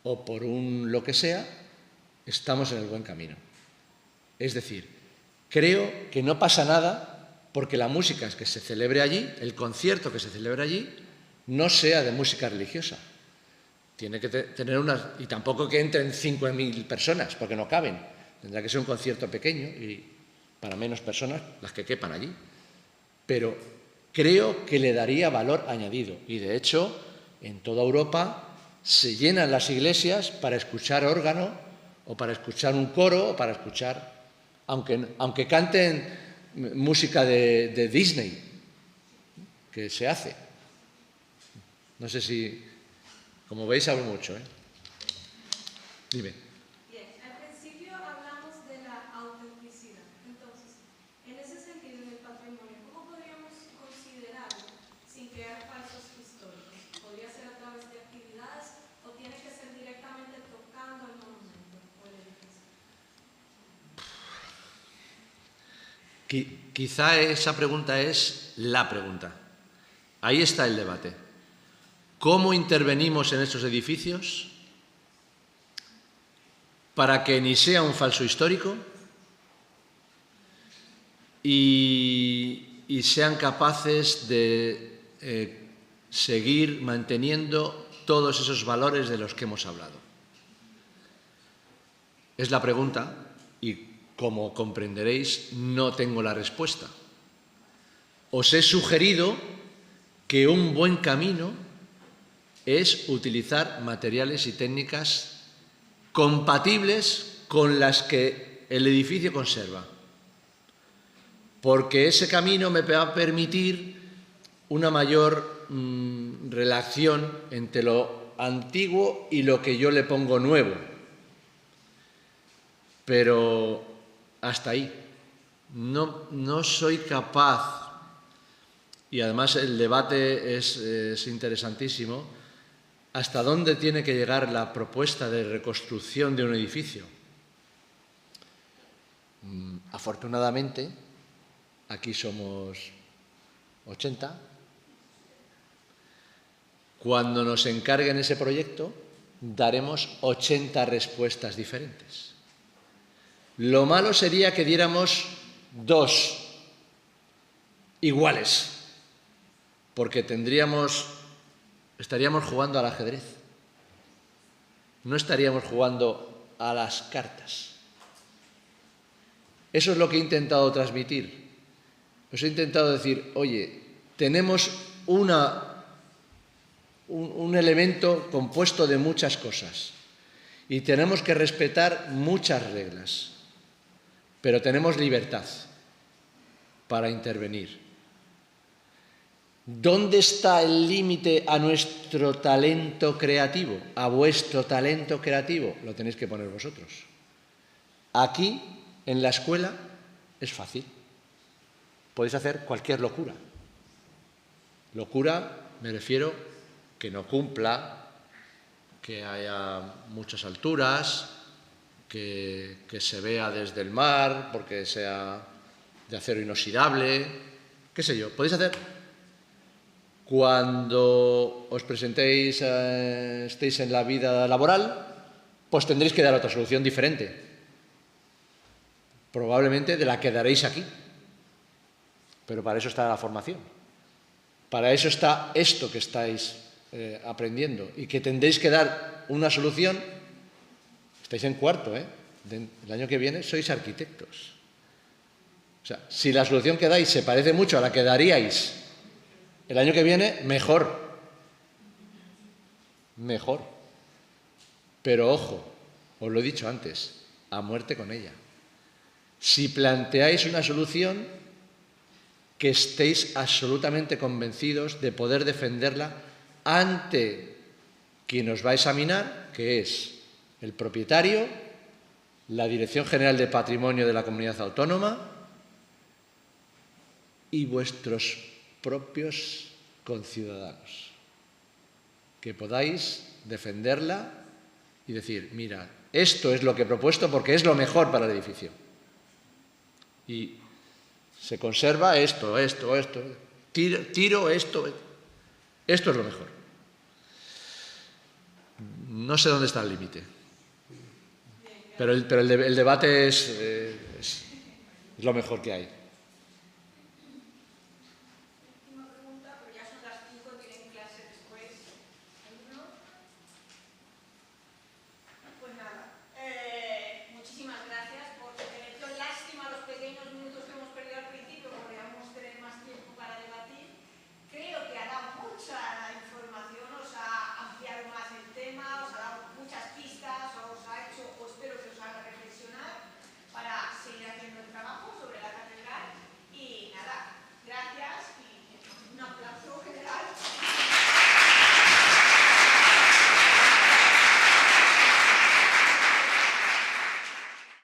o por un lo que sea, estamos en el buen camino. Es decir, creo que no pasa nada porque la música que se celebre allí, el concierto que se celebre allí, no sea de música religiosa. Tiene que tener y tampoco que entren 5.000 personas, porque no caben. Tendrá que ser un concierto pequeño y para menos personas las que quepan allí. Pero creo que le daría valor añadido. Y de hecho, en toda Europa se llenan las iglesias para escuchar órgano o para escuchar un coro o para escuchar, aunque canten música de Disney, que se hace. No sé si... Como veis, hablo mucho, Dime. Bien, al principio hablamos de la autenticidad. Entonces, en ese sentido, en el patrimonio, ¿cómo podríamos considerarlo sin crear falsos históricos? ¿Podría ser a través de actividades o tiene que ser directamente tocando el monumento o el edificio? Quizá esa pregunta es la pregunta. Ahí está el debate. ¿Cómo intervenimos en estos edificios para que ni sea un falso histórico y sean capaces de seguir manteniendo todos esos valores de los que hemos hablado? Es la pregunta y, como comprenderéis, no tengo la respuesta. Os he sugerido que un buen camino es utilizar materiales y técnicas compatibles con las que el edificio conserva, porque ese camino me va a permitir una mayor relación entre lo antiguo y lo que yo le pongo nuevo. Pero hasta ahí. No soy capaz, y además el debate es interesantísimo. ¿hasta dónde tiene que llegar la propuesta de reconstrucción de un edificio? Afortunadamente, aquí somos 80. Cuando nos encarguen ese proyecto, daremos 80 respuestas diferentes. Lo malo sería que diéramos 2 iguales, porque estaríamos jugando al ajedrez. No estaríamos jugando a las cartas. Eso es lo que he intentado transmitir. Os he intentado decir, oye, tenemos un elemento compuesto de muchas cosas y tenemos que respetar muchas reglas, pero tenemos libertad para intervenir. ¿Dónde está el límite a nuestro talento creativo, a vuestro talento creativo? Lo tenéis que poner vosotros. Aquí, en la escuela, es fácil. Podéis hacer cualquier locura. Locura, me refiero, que no cumpla, que haya muchas alturas, que se vea desde el mar, porque sea de acero inoxidable, qué sé yo. Podéis hacer. Cuando os presentéis, estéis en la vida laboral, pues tendréis que dar otra solución diferente, probablemente de la que daréis aquí. Pero para eso está la formación. Para eso está esto que estáis aprendiendo y que tendréis que dar una solución. Estáis en cuarto, ¿eh? El año que viene sois arquitectos. O sea, si la solución que dais se parece mucho a la que daríais el año que viene, mejor. Mejor. Pero ojo, os lo he dicho antes, a muerte con ella. Si planteáis una solución, que estéis absolutamente convencidos de poder defenderla ante quien os va a examinar, que es el propietario, la Dirección General de Patrimonio de la Comunidad Autónoma y vuestros propios conciudadanos. Que podáis defenderla y decir, mira, esto es lo que he propuesto porque es lo mejor para el edificio. Y se conserva esto. Tiro esto. Esto es lo mejor. No sé dónde está el límite. Pero el debate es lo mejor que hay.